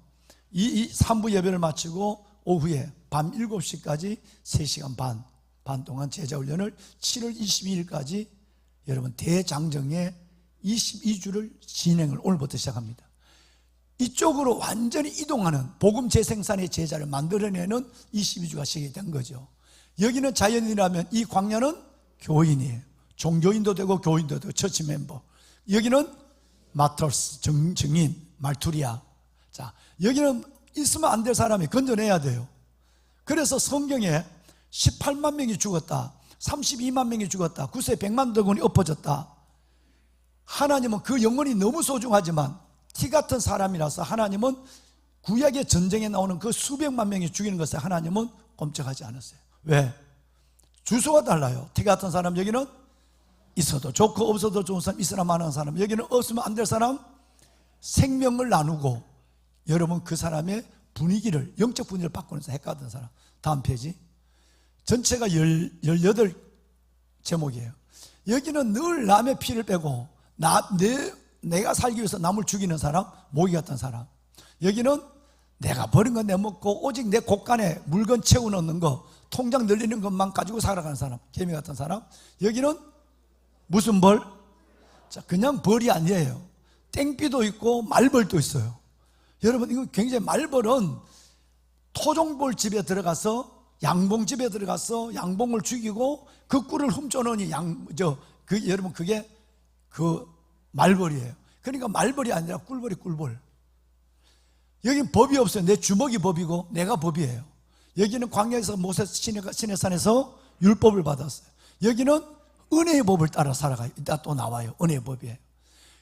이 3부 예배를 마치고 오후에 밤 7시까지 3시간 반 동안 제자 훈련을 7월 22일까지 여러분 대장정의 22주를 진행을 오늘부터 시작합니다. 이쪽으로 완전히 이동하는 복음 재생산의 제자를 만들어내는 22주가 시작된 거죠. 여기는 자연인이라면 이 광야는 교인이에요. 종교인도 되고 교인도 되고 처치 멤버. 여기는 마터스, 증인, 말투리아. 자, 여기는 있으면 안 될 사람이 건져내야 돼요. 그래서 성경에 18만 명이 죽었다, 32만 명이 죽었다, 9세 100만 덕원이 엎어졌다. 하나님은 그 영혼이 너무 소중하지만 티 같은 사람이라서 하나님은 구약의 전쟁에 나오는 그 수백만 명이 죽이는 것에 하나님은 꼼짝하지 않았어요. 왜? 주소가 달라요. 티 같은 사람 여기는 있어도 좋고 없어도 좋은 사람, 있으나 마는 사람. 여기는 없으면 안 될 사람, 생명을 나누고 여러분 그 사람의 분위기를, 영적 분위기를 바꾸는 사람, 핵가던 사람. 다음 페이지. 전체가 18 제목이에요. 여기는 늘 남의 피를 빼고 내가 살기 위해서 남을 죽이는 사람, 모기 같은 사람. 여기는 내가 버린 건 내 먹고 오직 내 곳간에 물건 채워넣는 거, 통장 늘리는 것만 가지고 살아가는 사람, 개미 같은 사람. 여기는 무슨 벌? 자, 그냥 벌이 아니에요. 땡비도 있고 말벌도 있어요. 여러분 이거 굉장히, 말벌은 토종벌 집에 들어가서 양봉집에 들어가서 양봉을 죽이고 그 꿀을 훔쳐놓으니 여러분 그게 그 말벌이에요. 그러니까 말벌이 아니라 꿀벌이 꿀벌. 여기는 법이 없어요. 내 주먹이 법이고 내가 법이에요. 여기는 광야에서 모세스 시내산에서 율법을 받았어요. 여기는 은혜의 법을 따라 살아가요. 이따 또 나와요. 은혜의 법이에요.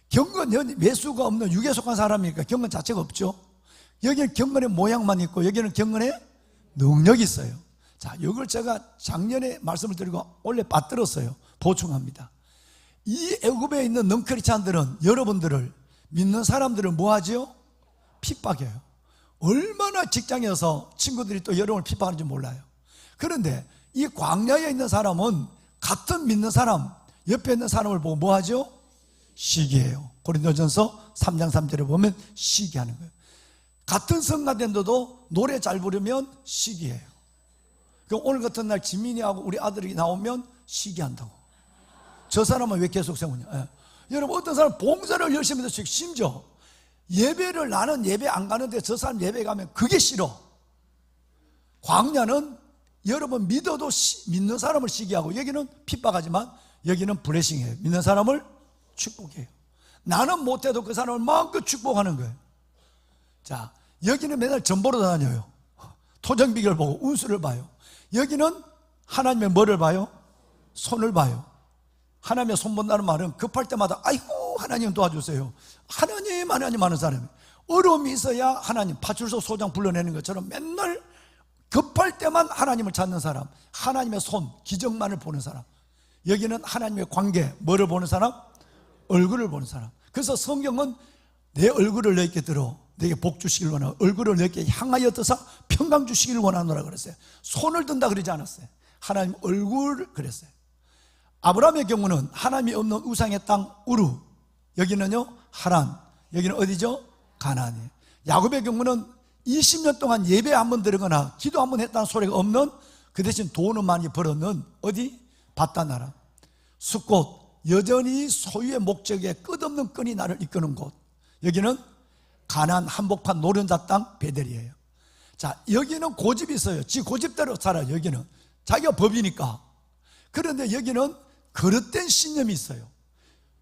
경건, 매수가 없는 육에 속한 사람이니까 경건 자체가 없죠. 여기는 경건의 모양만 있고 여기는 경건의 능력이 있어요. 자, 이걸 제가 작년에 말씀을 드리고 원래 받들었어요. 보충합니다. 이 애굽에 있는 넝크리찬들은 여러분들을, 믿는 사람들을 뭐 하죠? 핍박해요. 얼마나 직장에서 친구들이 또 여러분을 핍박하는지 몰라요. 그런데 이 광야에 있는 사람은 같은 믿는 사람, 옆에 있는 사람을 보고 뭐 하죠? 시기해요. 고린도전서 3장 3절에 보면 시기하는 거예요. 같은 성가된데도 노래 잘 부르면 시기해요. 그럼 오늘 같은 날 지민이하고 우리 아들이 나오면 시기한다고. 저 사람은 왜 계속 세우냐? 여러분 어떤 사람은 봉사를 열심히 해서 심지어 예배를 나는 예배 안 가는데 저 사람 예배 가면 그게 싫어. 광야는 여러분 믿어도 믿는 사람을 시기하고 여기는 핍박하지만 여기는 블레싱이에요. 믿는 사람을 축복해요. 나는 못해도 그 사람을 마음껏 축복하는 거예요. 자, 여기는 맨날 전보로 다녀요. 토정비결 보고 운수를 봐요. 여기는 하나님의 뭐를 봐요? 손을 봐요. 하나님의 손 본다는 말은 급할 때마다 아이고 하나님 도와주세요. 하나님 하는 사람이 어려움이 있어야 하나님 파출소 소장 불러내는 것처럼 맨날 급할 때만 하나님을 찾는 사람, 하나님의 손, 기적만을 보는 사람. 여기는 하나님의 관계, 뭐를 보는 사람? 얼굴을 보는 사람. 그래서 성경은 내 얼굴을 너에게 들어 내게 복 주시길 원하고 얼굴을 너에게 향하여 떠서 평강 주시길 원하노라 그랬어요. 손을 든다 그러지 않았어요. 하나님 얼굴 그랬어요. 아브라함의 경우는 하나님이 없는 우상의 땅 우르, 여기는요 하란, 여기는 어디죠? 가나안이에요. 야곱의 경우는 20년 동안 예배 한 번 드리거나 기도 한 번 했다는 소리가 없는, 그 대신 돈은 많이 벌었는 어디? 바다나라. 숫곳, 여전히 소유의 목적에 끝없는 끈이 나를 이끄는 곳. 여기는 가나안 한복판 노른자 땅 베델이에요. 자, 여기는 고집이 있어요. 지 고집대로 살아요. 여기는 자기가 법이니까. 그런데 여기는 그릇된 신념이 있어요.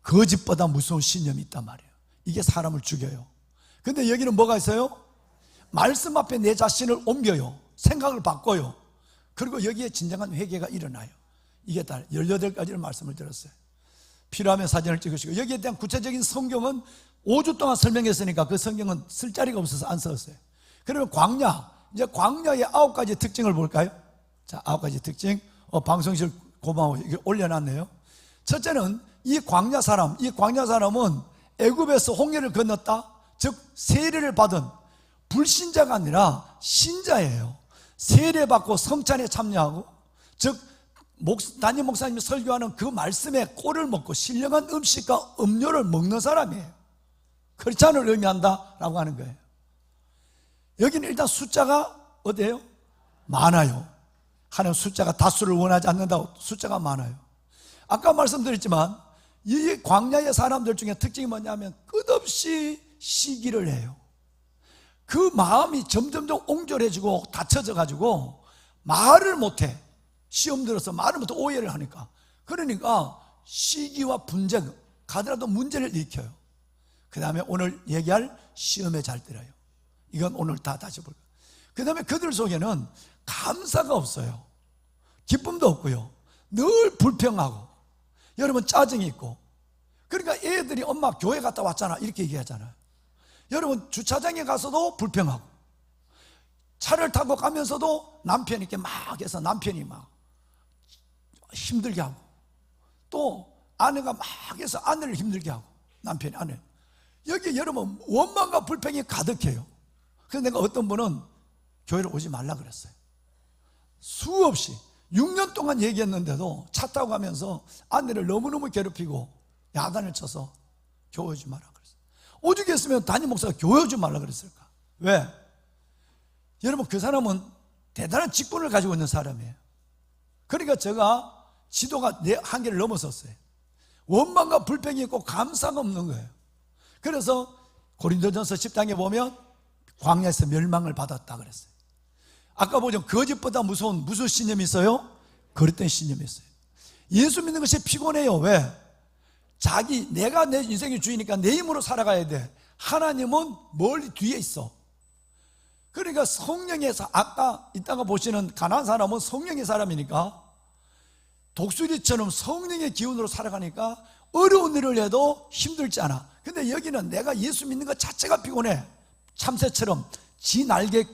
거짓보다 무서운 신념이 있단 말이에요. 이게 사람을 죽여요. 근데 여기는 뭐가 있어요? 말씀 앞에 내 자신을 옮겨요. 생각을 바꿔요. 그리고 여기에 진정한 회개가 일어나요. 이게 다 18가지를 말씀을 드렸어요. 필요하면 사진을 찍으시고, 여기에 대한 구체적인 성경은 5주 동안 설명했으니까 그 성경은 쓸 자리가 없어서 안 썼어요. 그러면 광야, 이제 광야의 9가지 특징을 볼까요? 자, 9가지 특징. 방송실 고마워. 이게 올려놨네요. 첫째는 이 광야 사람은 애굽에서 홍해를 건넜다, 즉 세례를 받은 불신자가 아니라 신자예요. 세례받고 성찬에 참여하고, 즉 담임 목사님이 설교하는 그 말씀에 꼴을 먹고 신령한 음식과 음료를 먹는 사람이에요. 크리스찬을 의미한다라고 하는 거예요. 여기는 일단 숫자가 어때요? 많아요. 하나님 숫자가 다수를 원하지 않는다고 숫자가 많아요. 아까 말씀드렸지만 이 광야의 사람들 중에 특징이 뭐냐면 끝없이 시기를 해요. 그 마음이 점점점 옹졸해지고 닫혀져 가지고 말을 못해. 시험 들어서 말을 못해 오해를 하니까. 그러니까 시기와 분쟁, 가더라도 문제를 일으켜요. 그 다음에 오늘 얘기할 시험에 잘 들어요. 이건 오늘 다시 볼 거예요. 그 다음에 그들 속에는 감사가 없어요. 기쁨도 없고요. 늘 불평하고, 여러분 짜증이 있고. 그러니까 애들이 엄마 교회 갔다 왔잖아 이렇게 얘기하잖아요. 여러분 주차장에 가서도 불평하고, 차를 타고 가면서도 남편이 이렇게 막 해서 남편이 막 힘들게 하고, 또 아내가 막 해서 아내를 힘들게 하고, 남편이 아내. 여기 여러분 원망과 불평이 가득해요. 그래서 내가 어떤 분은 교회를 오지 말라 그랬어요. 수없이 6년 동안 얘기했는데도 차 타고 가면서 아내를 너무너무 괴롭히고 야단을 쳐서 교회 오지 말라 그랬어요. 오죽했으면 담임 목사가 교회 오지 말라 그랬을까? 왜? 여러분 그 사람은 대단한 직분을 가지고 있는 사람이에요. 그러니까 제가 지도가 내 한계를 넘어섰어요. 원망과 불평이 있고 감사가 없는 거예요. 그래서 고린도전서 10장에 보면 광야에서 멸망을 받았다 그랬어요. 아까 보죠. 거짓보다 무서운 무슨 신념이 있어요? 그릇된 신념이 있어요. 예수 믿는 것이 피곤해요. 왜? 내가 내 인생의 주인이니까 내 힘으로 살아가야 돼. 하나님은 멀리 뒤에 있어. 그러니까 성령에서, 아까 이따가 보시는 가나안 사람은 성령의 사람이니까 독수리처럼 성령의 기운으로 살아가니까 어려운 일을 해도 힘들지 않아. 근데 여기는 내가 예수 믿는 것 자체가 피곤해. 참새처럼 지 날개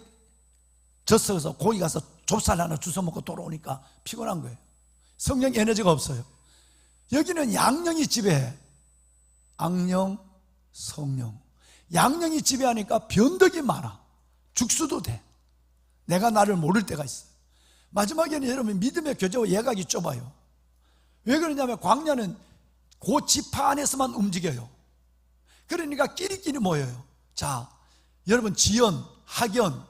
젖어서 고기 가서 좁쌀 하나 주워 먹고 돌아오니까 피곤한 거예요. 성령 에너지가 없어요. 여기는 양령이 지배해. 악령, 성령. 양령이 지배하니까 변덕이 많아. 죽수도 돼. 내가 나를 모를 때가 있어. 마지막에는 여러분 믿음의 교제와 예각이 좁아요. 왜 그러냐면 광야는 그 지파 안에서만 움직여요. 그러니까 끼리끼리 모여요. 자, 여러분 지연, 학연,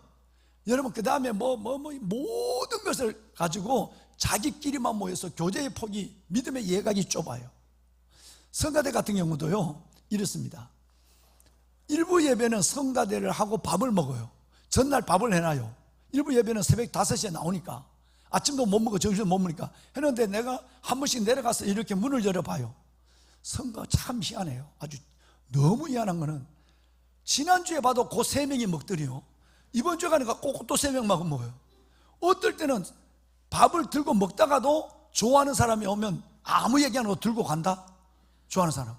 여러분 그 다음에 모든 것을 가지고 자기끼리만 모여서 교제의 폭이, 믿음의 예각이 좁아요. 성가대 같은 경우도요, 이렇습니다. 일부 예배는 성가대를 하고 밥을 먹어요. 전날 밥을 해놔요. 일부 예배는 새벽 5시에 나오니까 아침도 못 먹어, 점심도 못 먹으니까 했는데 내가 한 번씩 내려가서 이렇게 문을 열어봐요. 성가가 참 희한해요. 아주 너무 희한한 거는 지난주에 봐도 그 3명이 먹더니요, 이번 주에 가니까 꼭 또 3명 먹어요. 어떨 때는 밥을 들고 먹다가도 좋아하는 사람이 오면 아무 얘기 안 하고 들고 간다. 좋아하는 사람.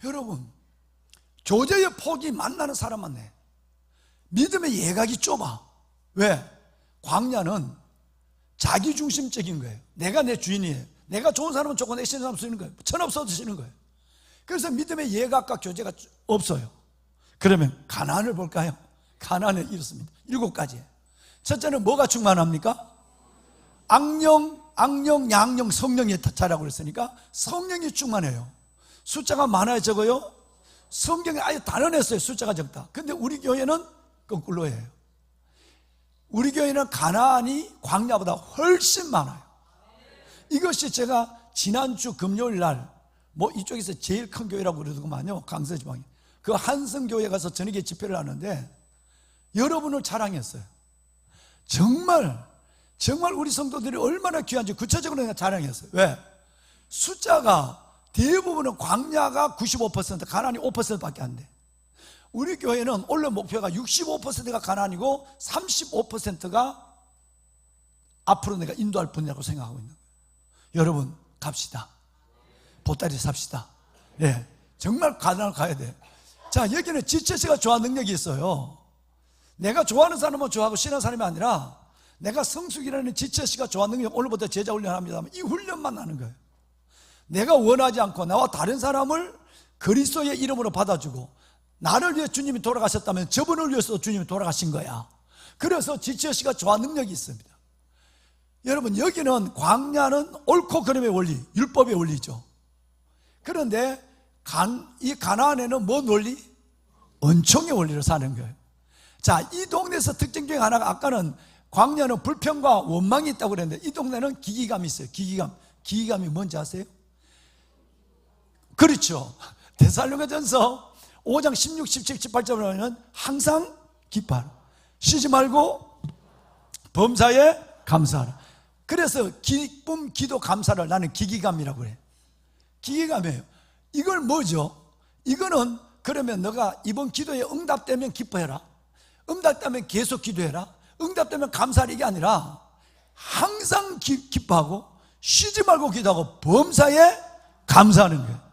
여러분, 교제의 폭이 만나는 사람 만네. 믿음의 예각이 좁아. 왜? 광야는 자기중심적인 거예요. 내가 내 주인이에요. 내가 좋은 사람은 좋고 내 싫은 사람은 쓰는 거예요. 천없어도 쓰는 거예요. 그래서 믿음의 예각과 교제가 없어요. 그러면 가나안을 볼까요? 가나안은 이렇습니다. 7가지. 첫째는 뭐가 충만합니까? 악령, 양령, 성령이 자라고 그랬으니까 성령이 충만해요. 숫자가 많아요, 적어요? 성경에 아예 단언했어요. 숫자가 적다. 근데 우리 교회는 거꾸로 해요. 우리 교회는 가나안이 광야보다 훨씬 많아요. 이것이 제가 지난주 금요일 날 이쪽에서 제일 큰 교회라고 그러더구만요. 강서지방에. 그 한성교회 가서 저녁에 집회를 하는데 여러분을 자랑했어요. 정말 우리 성도들이 얼마나 귀한지 구체적으로 내가 자랑했어요. 왜? 숫자가 대부분은 광야가 95%, 가나안이 5%밖에 안 돼. 우리 교회는 원래 목표가 65%가 가나안이고 35%가 앞으로 내가 인도할 분이라고 생각하고 있는 거예요. 여러분, 갑시다. 보따리 삽시다. 예, 정말 가나안 가야 돼. 자, 여기는 지체시가 조화 능력이 있어요. 내가 좋아하는 사람은 좋아하고 싫어하는 사람이 아니라 내가 성숙이라는 지체시가 조화 능력, 오늘부터 제자 훈련합니다 하면 이 훈련만 하는 거예요. 내가 원하지 않고 나와 다른 사람을 그리스도의 이름으로 받아주고 나를 위해 주님이 돌아가셨다면 저분을 위해서 주님이 돌아가신 거야. 그래서 지체시가 조화 능력이 있습니다. 여러분, 여기는 광야는 옳고 그름의 원리, 율법의 원리죠. 그런데 이 가나안에는 뭔 원리? 은총의 원리로 사는 거예요. 자, 이 동네에서 특징 중에 하나가, 아까는 광야는 불평과 원망이 있다고 그랬는데 이 동네는 기기감이 있어요. 기기감이 뭔지 아세요? 그렇죠. 데살로니가전서 5장 16, 17, 18절에 보면 항상 기뻐하라. 쉬지 말고 범사에 감사하라. 그래서 기쁨, 기도, 감사를 나는 기기감이라고 그래. 기기감이에요. 이걸 뭐죠? 이거는 그러면 너가 이번 기도에 응답되면 기뻐해라. 응답되면 계속 기도해라. 응답되면 감사하라, 이게 아니라 항상 기뻐하고 쉬지 말고 기도하고 범사에 감사하는 거예요.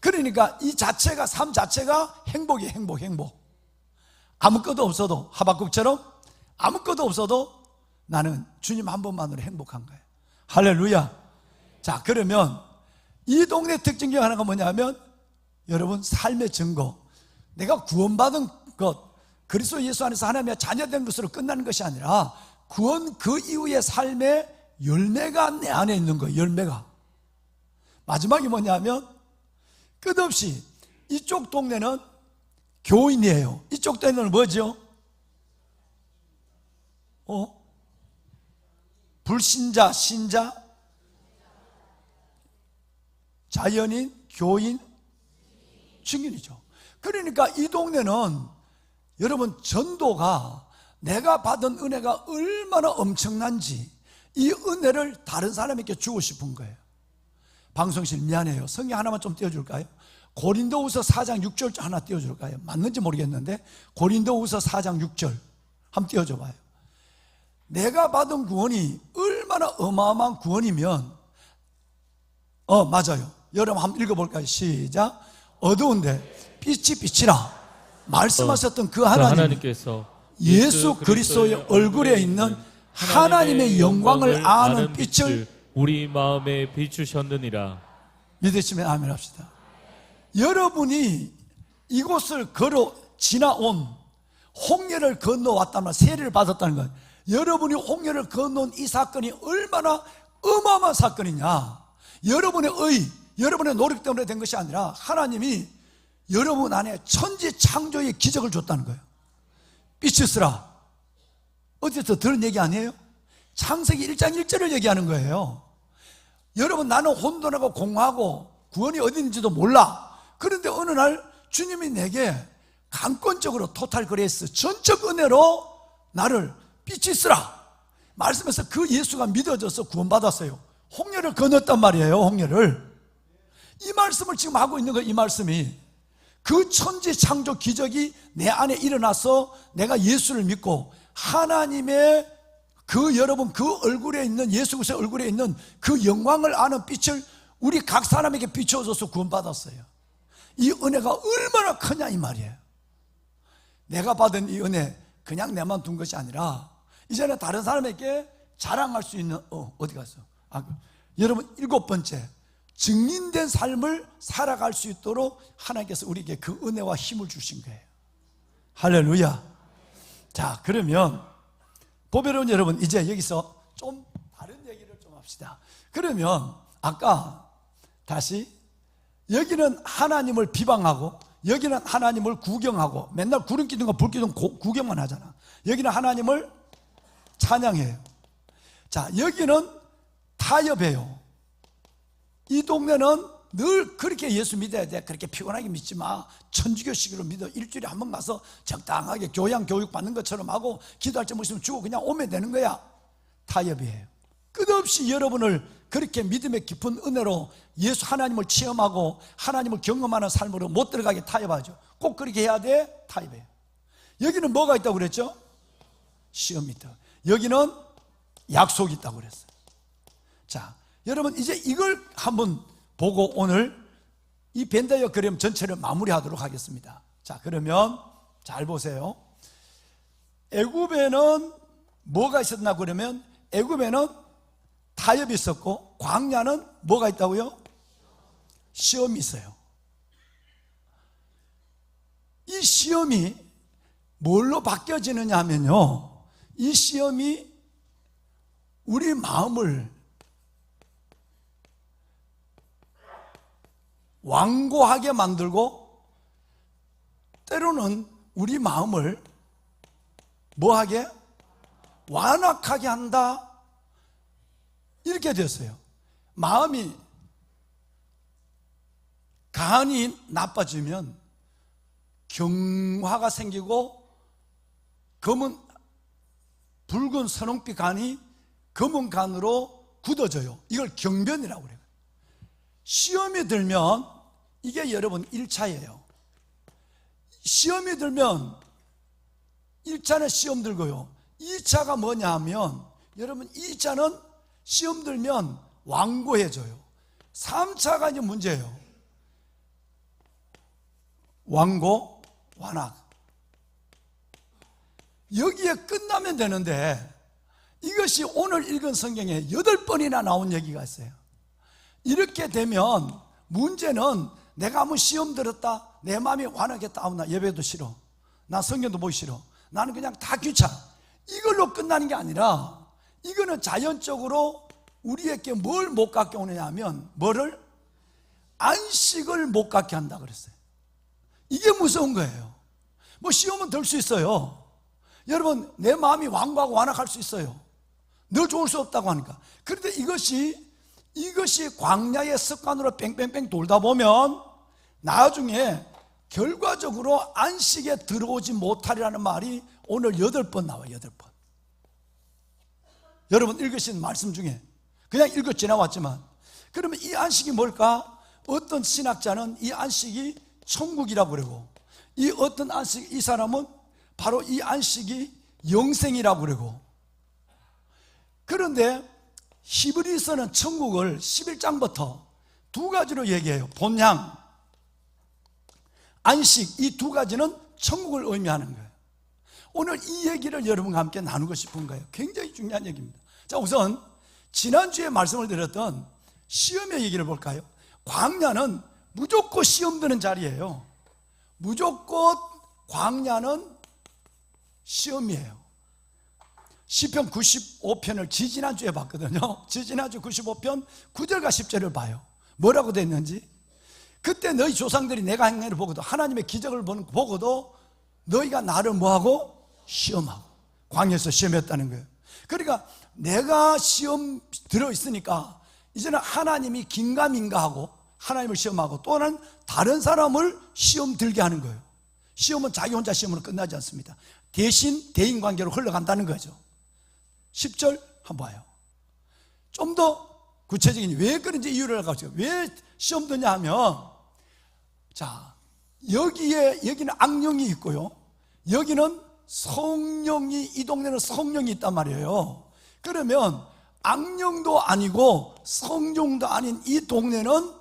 그러니까 이 자체가, 삶 자체가 행복이에요. 행복. 아무것도 없어도, 하박국처럼 아무것도 없어도 나는 주님 한 분만으로 행복한 거예요. 할렐루야. 자, 그러면 이 동네 특징 중 하나가 뭐냐면, 여러분, 삶의 증거, 내가 구원받은 것, 그리스도 예수 안에서 하나님의 자녀된 것으로 끝나는 것이 아니라 구원 그 이후의 삶의 열매가 내 안에 있는 거예요. 열매가. 마지막이 뭐냐면, 끝없이 이쪽 동네는 교인이에요. 이쪽 동네는 뭐죠? 불신자, 신자, 자연인, 교인, 증인이죠. 그러니까 이 동네는 여러분, 전도가 내가 받은 은혜가 얼마나 엄청난지 이 은혜를 다른 사람에게 주고 싶은 거예요. 방송실 미안해요. 성경 하나만 좀 띄워줄까요? 고린도후서 4장 6절 하나 띄워줄까요? 맞는지 모르겠는데 고린도후서 4장 6절 한번 띄워줘봐요. 내가 받은 구원이 얼마나 어마어마한 구원이면, 맞아요. 여러분 한번 읽어볼까요? 시작. 어두운데 빛이 비치라 말씀하셨던 그 하나님께서 예수 그리스도의 얼굴에 있는 하나님의 영광을 아는 빛을 우리 마음에 비추셨느니라. 믿으시면 아멘 합시다. 여러분이 이곳을 걸어 지나온, 홍해를 건너왔다는, 세례를 받았다는 것, 여러분이 홍해를 건너온 이 사건이 얼마나 어마어마한 사건이냐. 여러분의 여러분의 노력 때문에 된 것이 아니라 하나님이 여러분 안에 천지 창조의 기적을 줬다는 거예요. 빛이으라. 어디서 들은 얘기 아니에요? 창세기 1장 1절을 얘기하는 거예요. 여러분, 나는 혼돈하고 공허하고 구원이 어딘지도 몰라. 그런데 어느 날 주님이 내게 강권적으로 토탈 그레이스, 전적 은혜로 나를 빛이 있으라 말씀해서 그 예수가 믿어져서 구원받았어요. 홍해를 건넜단 말이에요. 홍해를. 이 말씀을 지금 하고 있는 거예요. 이 말씀이 그 천지 창조 기적이 내 안에 일어나서 내가 예수를 믿고 하나님의 그 여러분 그 얼굴에 있는 예수 그리스도의 얼굴에 있는 그 영광을 아는 빛을 우리 각 사람에게 비춰줘서 구원받았어요. 이 은혜가 얼마나 크냐 이 말이에요. 내가 받은 이 은혜 그냥 내만 둔 것이 아니라 이제는 다른 사람에게 자랑할 수 있는 어디 갔어? 여러분 7번째, 증인된 삶을 살아갈 수 있도록 하나님께서 우리에게 그 은혜와 힘을 주신 거예요. 할렐루야. 자, 그러면 보배로운 여러분, 이제 여기서 좀 다른 얘기를 좀 합시다. 그러면 아까 다시 여기는 하나님을 비방하고 여기는 하나님을 구경하고 맨날 구름기둥과 불기둥 구경만 하잖아. 여기는 하나님을 찬양해요. 자, 여기는 타협해요. 이 동네는 늘 그렇게 예수 믿어야 돼. 그렇게 피곤하게 믿지 마. 천주교식으로 믿어. 일주일에 한 번 가서 적당하게 교양 교육 받는 것처럼 하고 기도할 점 있으면 주고 그냥 오면 되는 거야. 타협이에요. 끝없이 여러분을 그렇게 믿음의 깊은 은혜로 예수 하나님을 체험하고 하나님을 경험하는 삶으로 못 들어가게 타협하죠. 꼭 그렇게 해야 돼. 타협해요. 여기는 뭐가 있다고 그랬죠? 시험이 있다. 여기는 약속이 있다고 그랬어요. 자, 여러분 이제 이걸 한번 보고 오늘 이 벤다이어 그림 전체를 마무리하도록 하겠습니다. 자, 그러면 잘 보세요. 애굽에는 뭐가 있었나 그러면 애굽에는 타협이 있었고 광야는 뭐가 있다고요? 시험이 있어요. 이 시험이 뭘로 바뀌어지느냐 하면요, 이 시험이 우리 마음을 완고하게 만들고 때로는 우리 마음을 뭐하게? 완악하게 한다. 이렇게 됐어요. 마음이 간이 나빠지면 경화가 생기고 검은 붉은 선홍빛 간이 검은 간으로 굳어져요. 이걸 경변이라고 그래요. 시험이 들면 이게 여러분 1차예요. 시험이 들면 1차는 시험 들고요. 2차가 뭐냐 하면 여러분 2차는 시험 들면 완고해져요. 3차가 이제 문제예요. 완고, 완악. 여기에 끝나면 되는데 이것이 오늘 읽은 성경에 8번이나 나온 얘기가 있어요. 이렇게 되면 문제는 내가 한번 시험 들었다, 내 마음이 완악했다, 나 예배도 싫어, 나 성경도 보기 싫어, 나는 그냥 다 귀찮아, 이걸로 끝나는 게 아니라 이거는 자연적으로 우리에게 뭘 못 갖게 오느냐 하면 뭐를? 안식을 못 갖게 한다 그랬어요. 이게 무서운 거예요. 뭐 시험은 들 수 있어요. 여러분 내 마음이 완고하고 완악할 수 있어요. 늘 좋을 수 없다고 하니까. 그런데 이것이 광야의 습관으로 뺑뺑뺑 돌다 보면 나중에 결과적으로 안식에 들어오지 못하리라는 말이 오늘 8번 나와요. 8번. 여러분 읽으신 말씀 중에 그냥 읽어 지나왔지만, 그러면 이 안식이 뭘까? 어떤 신학자는 이 안식이 천국이라고 그러고, 이 어떤 안식, 이 사람은 바로 이 안식이 영생이라고 그러고. 그런데 히브리서는 천국을 11장부터 두 가지로 얘기해요. 본향, 안식, 이 두 가지는 천국을 의미하는 거예요. 오늘 이 얘기를 여러분과 함께 나누고 싶은 거예요. 굉장히 중요한 얘기입니다. 자, 우선 지난주에 말씀을 드렸던 시험의 얘기를 볼까요? 광야는 무조건 시험 드는 자리예요. 무조건 광야는 시험이에요. 시편 95편을 지지난주에 봤거든요. 지지난주 95편 9절과 10절을 봐요. 뭐라고 되어 있는지. 그때 너희 조상들이 내가 행위를 보고도, 하나님의 기적을 보고도 너희가 나를 뭐하고? 시험하고. 광야에서 시험했다는 거예요. 그러니까 내가 시험 들어있으니까 이제는 하나님이 긴가민가 하고 하나님을 시험하고 또는 다른 사람을 시험 들게 하는 거예요. 시험은 자기 혼자 시험으로 끝나지 않습니다. 대신 대인관계로 흘러간다는 거죠. 10절 한번 봐요. 좀 더 구체적인 왜 그런지 이유를 알아가지고 왜 시험 드냐 하면, 자, 여기는 악령이 있고요, 여기는 성령이, 이 동네는 성령이 있단 말이에요. 그러면 악령도 아니고 성령도 아닌 이 동네는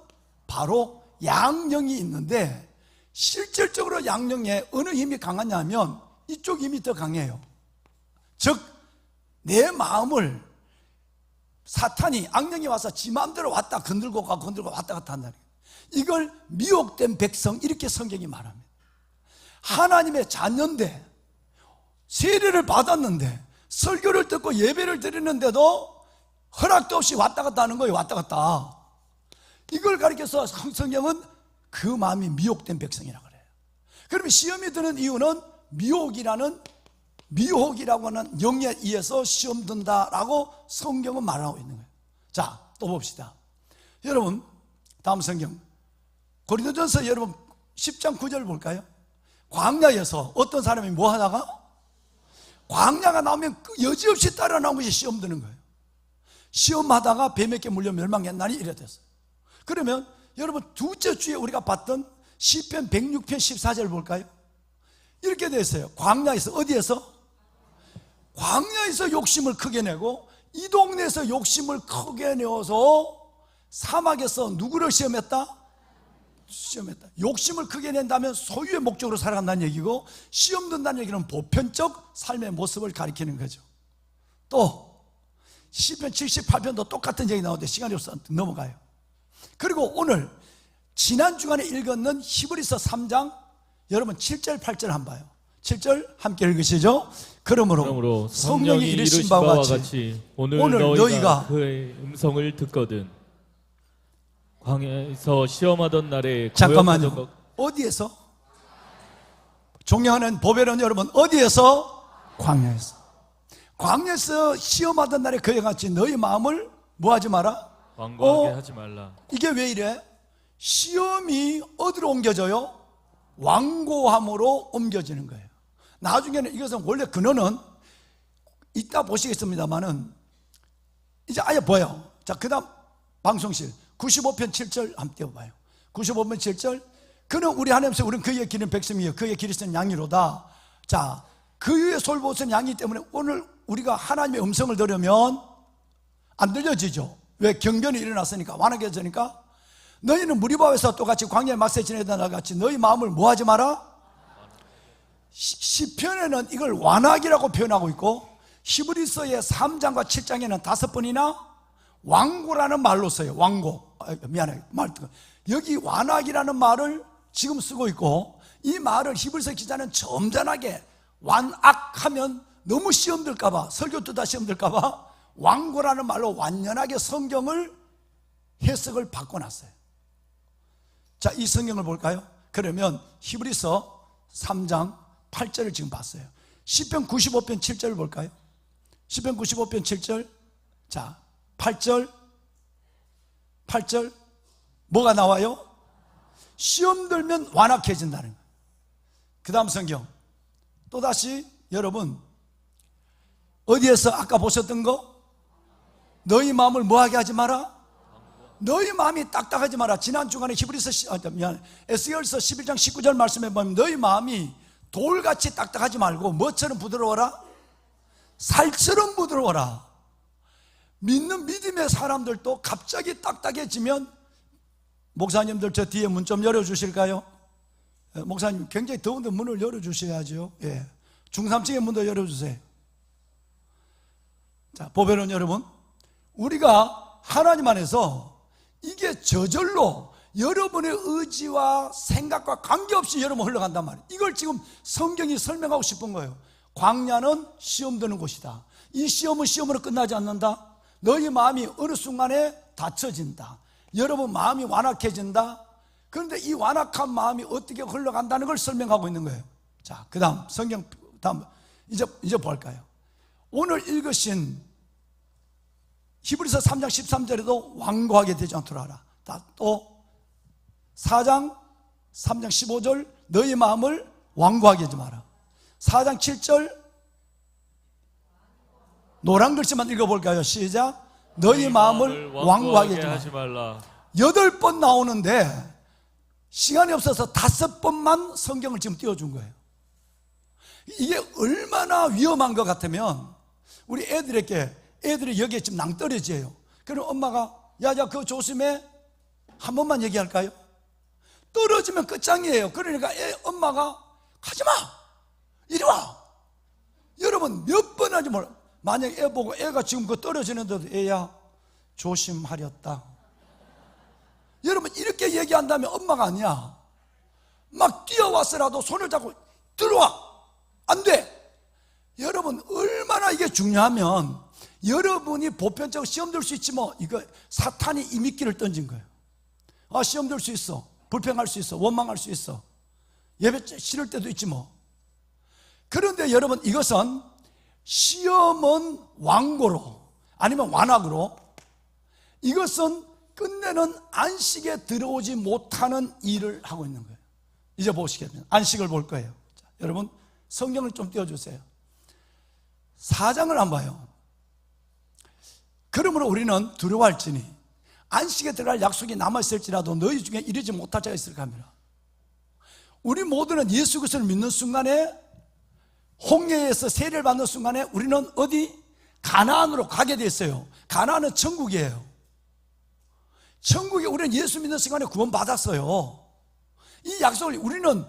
바로 양령이 있는데, 실질적으로 양령에 어느 힘이 강하냐 하면 이쪽 힘이 더 강해요. 즉 내 마음을 사탄이, 악령이 와서 지 마음대로 왔다 건들고 가고 건들고 왔다 갔다 한다는 거예요. 이걸 미혹된 백성, 이렇게 성경이 말합니다. 하나님의 자녀인데, 세례를 받았는데, 설교를 듣고 예배를 드리는데도 허락도 없이 왔다 갔다 하는 거예요. 왔다 갔다. 이걸 가리켜서 성경은 그 마음이 미혹된 백성이라고 그래요. 그러면 시험이 드는 이유는 미혹이라고 하는 영에 의해서 시험 든다라고 성경은 말하고 있는 거예요. 자, 또 봅시다. 여러분, 다음 성경 고린도전서 여러분 10장 9절 볼까요? 광야에서 어떤 사람이 뭐 하다가 광야가 나오면 여지없이 따라 나온 것이 시험 드는 거예요. 시험하다가 뱀에게 물려 멸망했나니 이래 됐어요. 그러면 여러분 두째 주에 우리가 봤던 시편 106편 14절 볼까요? 이렇게 되어 있어요. 광야에서, 어디에서? 광야에서 욕심을 크게 내고 이 동네에서 욕심을 크게 내어서 사막에서 누구를 시험했다? 욕심을 크게 낸다면 소유의 목적으로 살아간다는 얘기고, 시험 든다는 얘기는 보편적 삶의 모습을 가리키는 거죠. 또 시편 78편도 똑같은 얘기 나오는데 시간이 없어서 넘어가요. 그리고 오늘 지난 주간에 읽었는 히브리서 3장 여러분 7절 8절 한번 봐요. 7절 함께 읽으시죠. 그러므로 성령이 이르신 바와 같이 오늘 너희가 그의 음성을 듣거든. 광야에서 시험하던 날에 잠깐만요. 고역하던 어디에서? 존경하는 보배론 여러분, 어디에서? 광야에서 시험하던 날에 그에 같이 너희 마음을 뭐 하지 마라? 완고하게 하지 말라. 이게 왜 이래? 시험이 어디로 옮겨져요? 완고함으로 옮겨지는 거예요. 나중에는 이것은 원래 근원은 이따 보시겠습니다만은 이제 아예 보여요. 자, 그 다음 방송실 95편 7절 한번 띄워봐요. 95편 7절 그는 우리 하나님께서 우리는 그의 기른 백성이요 그의 기르신 양이로다. 자, 그의 솔보선 양이기 때문에 오늘 우리가 하나님의 음성을 들으면 안 들려지죠. 왜? 경변이 일어났으니까, 완악해지니까. 너희는 무리바에서 똑같이 광야에 막세 지내던 날 같이 너희 마음을 뭐 하지 마라? 시편에는 이걸 완악이라고 표현하고 있고, 히브리서의 3장과 7장에는 5번이나 완고라는 말로 써요. 완고. 미안해. 여기 완악이라는 말을 지금 쓰고 있고, 이 말을 히브리서 기자는 점잖하게 완악하면 너무 시험 들까봐, 설교 듣다 시험 들까봐 완고라는 말로 완연하게 성경을 해석을 바꿔놨어요. 자, 이 성경을 볼까요? 그러면 히브리서 3장 8절을 지금 봤어요. 시편 95편 7절을 볼까요? 시편 95편 7절. 자, 8절 뭐가 나와요? 시험 들면 완악해진다는 거예요. 그 다음 성경 또다시 여러분 어디에서 아까 보셨던 거? 너희 마음을 뭐하게 하지 마라? 너희 마음이 딱딱하지 마라. 지난 주간에 에스겔서 11장 19절 말씀에 보면 너희 마음이 돌같이 딱딱하지 말고 뭐처럼 부드러워라? 살처럼 부드러워라. 믿는 믿음의 사람들도 갑자기 딱딱해지면, 목사님들 저 뒤에 문 좀 열어주실까요? 목사님 굉장히 더운데 문을 열어주셔야죠. 예. 중삼층의 문도 열어주세요. 자, 보배론 여러분, 우리가 하나님 안에서 이게 저절로 여러분의 의지와 생각과 관계없이 여러분 흘러간단 말이에요. 이걸 지금 성경이 설명하고 싶은 거예요. 광야는 시험 드는 곳이다. 이 시험은 시험으로 끝나지 않는다. 너희 마음이 어느 순간에 닫혀진다. 여러분 마음이 완악해진다. 그런데 이 완악한 마음이 어떻게 흘러간다는 걸 설명하고 있는 거예요. 자, 그 다음 성경 다음 이제 볼까요? 오늘 읽으신 히브리서 3장 13절에도 완고하게 되지 않도록 하라. 또 4장 3장 15절 너희 마음을 완고하게 하지 마라. 4장 7절 노란 글씨만 읽어볼까요? 시작. 너희 마음을 완고하게 하지 마라. 8번 나오는데 시간이 없어서 5번만 성경을 지금 띄워준 거예요. 이게 얼마나 위험한 것 같으면 우리 애들이 여기에 지금 낭떠러지예요. 그럼 엄마가 야야 그거 조심해 한 번만 얘기할까요? 떨어지면 끝장이에요. 그러니까 엄마가 가지마 이리 와. 여러분 몇 번 하지 몰라. 만약 애 보고 애가 지금 그 떨어지는데도 애야 조심하렸다. 여러분 이렇게 얘기한다면 엄마가 아니야. 막 뛰어왔어라도 손을 잡고 들어와. 안 돼. 여러분 얼마나 이게 중요하면 여러분이 보편적으로 시험 들 수 있지 뭐. 이거 사탄이 이미끼를 던진 거예요. 아 시험 들 수 있어. 불평할 수 있어. 원망할 수 있어. 예배 싫을 때도 있지 뭐. 그런데 여러분 이것은 시험은 완고로 아니면 완악으로 이것은 끝내는 안식에 들어오지 못하는 일을 하고 있는 거예요. 이제 보시겠습니다. 안식을 볼 거예요. 자, 여러분 성경을 좀 띄워주세요. 4장을 한번 봐요. 그러므로 우리는 두려워할지니 안식에 들어갈 약속이 남아있을지라도 너희 중에 이르지 못할 자가 있을까 합니다. 우리 모두는 예수 그리스도를 믿는 순간에 홍해에서 세례를 받는 순간에 우리는 어디? 가나안으로 가게 됐어요. 가나안은 천국이에요. 천국에 우리는 예수 믿는 순간에 구원받았어요. 이 약속을 우리는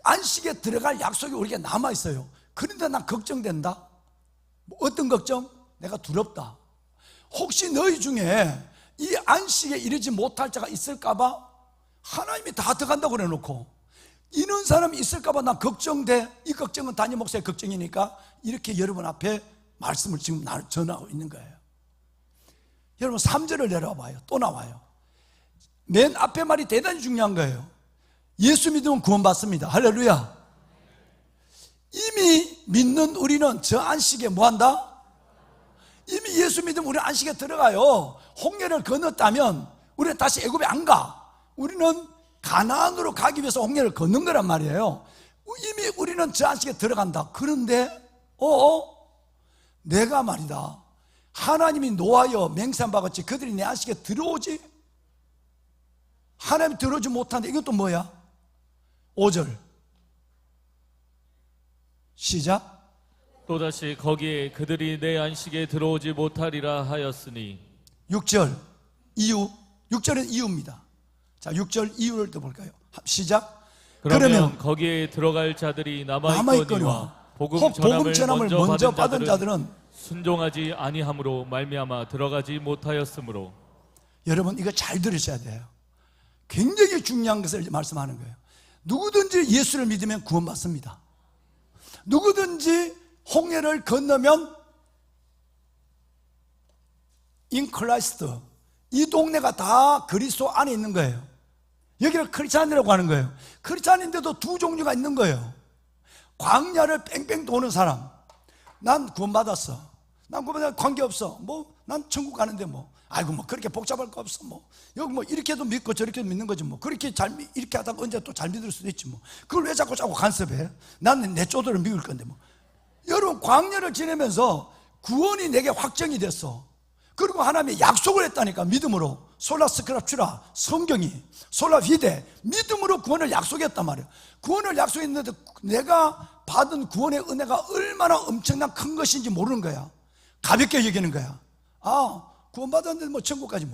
안식에 들어갈 약속이 우리에게 남아있어요. 그런데 난 걱정된다. 어떤 걱정? 내가 두렵다. 혹시 너희 중에 이 안식에 이르지 못할 자가 있을까봐 하나님이 다 들어간다고 그래놓고 이런 사람이 있을까봐 난 걱정돼. 이 걱정은 담임 목사의 걱정이니까 이렇게 여러분 앞에 말씀을 지금 전하고 있는 거예요. 여러분 3절을 내려와 봐요. 또 나와요. 맨 앞에 말이 대단히 중요한 거예요. 예수 믿으면 구원받습니다. 할렐루야. 이미 믿는 우리는 저 안식에 뭐한다? 이미 예수 믿으면 우리는 안식에 들어가요. 홍해를 건넜다면 우리는 다시 애굽에 안 가. 우리는 가나안으로 가기 위해서 홍해를 걷는 거란 말이에요. 이미 우리는 저 안식에 들어간다. 그런데 내가 말이다 하나님이 노하여 맹세한 바 같이 그들이 내 안식에 들어오지 하나님이 들어오지 못하는데 이것도 뭐야? 5절 시작. 또다시 거기에 그들이 내 안식에 들어오지 못하리라 하였으니 6절 이유 6절은 이유입니다. 자 6절 이유를 또 볼까요? 시작. 그러면 거기에 들어갈 자들이 남아있거니와 복음 전함을 먼저 받은 자들은 순종하지 아니함으로 말미암아 들어가지 못하였으므로. 여러분 이거 잘 들으셔야 돼요. 굉장히 중요한 것을 말씀하는 거예요. 누구든지 예수를 믿으면 구원받습니다. 누구든지 홍해를 건너면 in Christ 이 동네가 다 그리스도 안에 있는 거예요. 여기를 크리스찬이라고 하는 거예요. 크리스찬인데도 두 종류가 있는 거예요. 광야를 뺑뺑 도는 사람. 난 구원받았어. 난 구원받아 관계없어. 난 천국 가는데 아이고 그렇게 복잡할 거 없어. 여기 이렇게도 믿고 저렇게도 믿는 거지 그렇게 이렇게 하다가 언제 또 잘 믿을 수도 있지 그걸 왜 자꾸 간섭해? 나는 내 쪼들을 믿을 건데 여러분 광야를 지내면서 구원이 내게 확정이 됐어. 그리고 하나님이 약속을 했다니까. 믿음으로 솔라 스크립추라 성경이 솔라 비데 믿음으로 구원을 약속했단 말이에요. 구원을 약속했는데 내가 받은 구원의 은혜가 얼마나 엄청난 큰 것인지 모르는 거야. 가볍게 여기는 거야. 구원받았는데 천국까지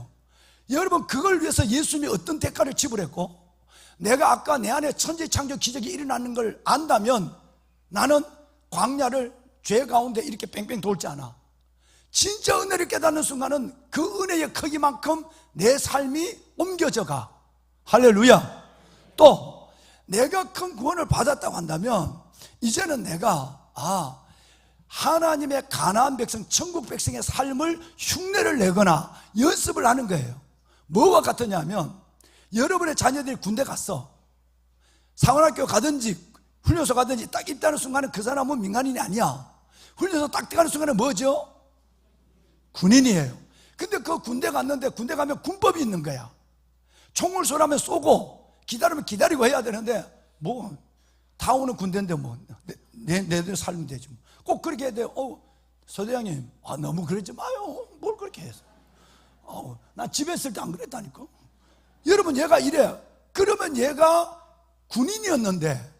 여러분 그걸 위해서 예수님이 어떤 대가를 지불했고 내가 아까 내 안에 천지창조 기적이 일어나는 걸 안다면 나는 광야를 죄 가운데 이렇게 뺑뺑 돌지 않아. 진짜 은혜를 깨닫는 순간은 그 은혜의 크기만큼 내 삶이 옮겨져 가. 할렐루야. 또 내가 큰 구원을 받았다고 한다면 이제는 내가 하나님의 가나안 백성 천국 백성의 삶을 흉내를 내거나 연습을 하는 거예요. 뭐와 같으냐면 여러분의 자녀들이 군대 갔어. 상원학교 가든지 훈련소 가든지 딱 입대하는 순간에 그 사람은 민간인이 아니야. 훈련소 딱 들어가는 순간에 뭐죠? 군인이에요. 근데 그 군대 갔는데 군대 가면 군법이 있는 거야. 총을 쏘라면 쏘고 기다리면 기다리고 해야 되는데 뭐 다 오는 군대인데 뭐 내들 살면 되지 뭐. 꼭 그렇게 해야 돼요. 서대장님, 너무 그러지 마요. 뭘 그렇게 해서. 난 집에 있을 때 안 그랬다니까. 여러분, 얘가 이래. 그러면 얘가 군인이었는데,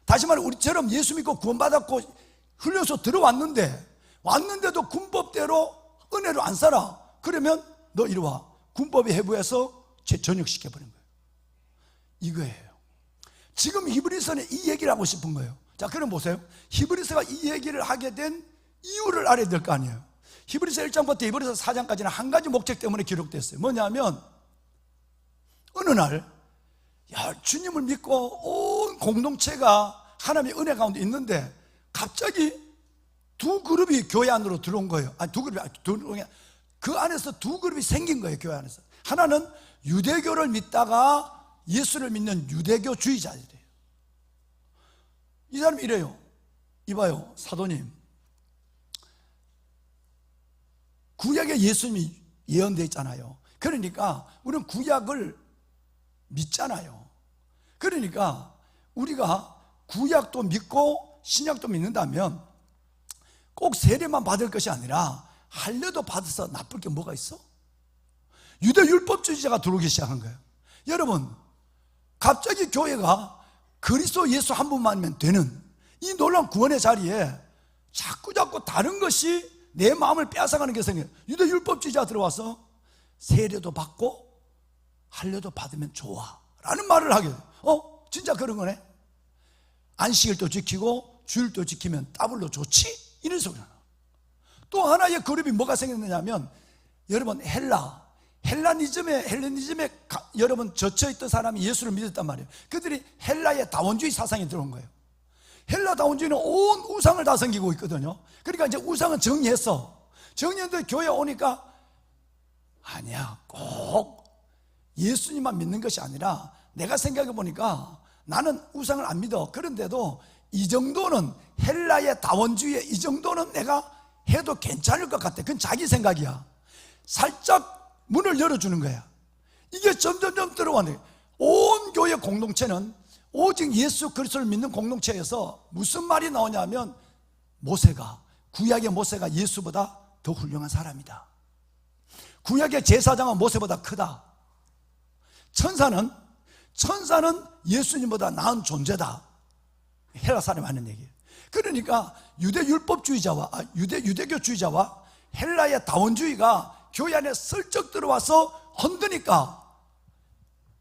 다시 말해 우리처럼 예수 믿고 구원받았고 흘려서 왔는데도 군법대로 은혜로 안 살아. 그러면 너 이리 와. 군법이 해부해서 전역시켜버린 거예요. 이거예요. 지금 히브리서는 이 얘기를 하고 싶은 거예요. 자, 그럼 보세요. 히브리서가 이 얘기를 하게 된 이유를 알아야 될 거 아니에요. 히브리서 1장부터 히브리서 4장까지는 한 가지 목적 때문에 기록됐어요. 뭐냐면 어느 날 주님을 믿고 온 공동체가 하나님의 은혜 가운데 있는데 갑자기 두 그룹이 교회 안으로 들어온 거예요. 그 안에서 두 그룹이 생긴 거예요. 교회 안에서. 하나는 유대교를 믿다가 예수를 믿는 유대교주의자들이에요. 이 사람이 이래요. 이봐요, 사도님, 구약에 예수님이 예언되어 있잖아요. 그러니까 우리는 구약을 믿잖아요. 그러니까 우리가 구약도 믿고 신약도 믿는다면 꼭 세례만 받을 것이 아니라 할례도 받아서 나쁠 게 뭐가 있어? 유대 율법주의자가 들어오기 시작한 거예요. 여러분, 갑자기 교회가 그리스도 예수 한 분만이면 되는 이 놀라운 구원의 자리에 자꾸 다른 것이 내 마음을 빼앗아가는 게 생겨요. 유대 율법주의자가 들어와서 세례도 받고 할례도 받으면 좋아 라는 말을 하게 돼요. 진짜 그런 거네. 안식일 도 지키고 주일도 지키면 더블로 좋지? 이런 소리가 나요. 또 하나의 그룹이 뭐가 생겼느냐면, 여러분, 헬레니즘에 여러분 젖혀있던 사람이 예수를 믿었단 말이에요. 그들이 헬라의 다원주의 사상이 들어온 거예요. 헬라 다원주의는 온 우상을 다 섬기고 있거든요. 그러니까 이제 우상은 정리했는데 교회에 오니까 아니야, 꼭 예수님만 믿는 것이 아니라 내가 생각해 보니까 나는 우상을 안 믿어. 그런데도 이 정도는 헬라의 다원주의에 이 정도는 내가 해도 괜찮을 것 같아. 그건 자기 생각이야. 살짝 문을 열어주는 거야. 이게 점점점 들어왔네. 온 교회 공동체는 오직 예수 그리스도를 믿는 공동체에서 무슨 말이 나오냐면, 구약의 모세가 예수보다 더 훌륭한 사람이다. 구약의 제사장은 모세보다 크다. 천사는 예수님보다 나은 존재다. 헬라 사람이 하는 얘기예요. 그러니까 유대교주의자와 헬라의 다원주의가 교회 안에 슬쩍 들어와서 흔드니까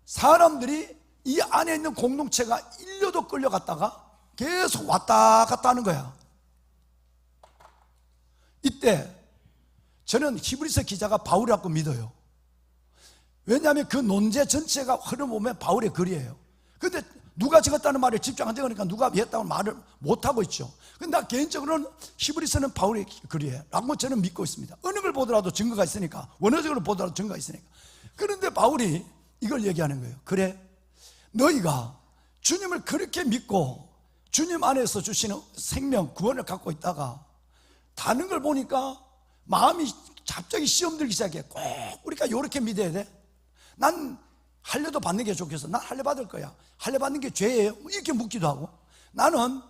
사람들이 이 안에 있는 공동체가 일려도 끌려갔다가 계속 왔다 갔다 하는 거야. 이때 저는 히브리서 기자가 바울이라고 믿어요. 왜냐하면 그 논제 전체가 흐름보면 바울의 글이에요. 근데 누가 적었다는 말에 집중 안 되니까 누가 했다고 말을 못하고 있죠. 근데 나 개인적으로는 히브리서는 바울의 글이에요 라고 저는 믿고 있습니다. 어느 걸 보더라도 증거가 있으니까, 원어적으로 보더라도 증거가 있으니까. 그런데 바울이 이걸 얘기하는 거예요. 그래, 너희가 주님을 그렇게 믿고 주님 안에서 주시는 생명, 구원을 갖고 있다가 다른 걸 보니까 마음이 갑자기 시험 들기 시작해. 꼭 우리가 이렇게 믿어야 돼? 난 할례도 받는 게 좋겠어. 난 할례 받을 거야. 할례 받는 게 죄예요? 이렇게 묻기도 하고, 나는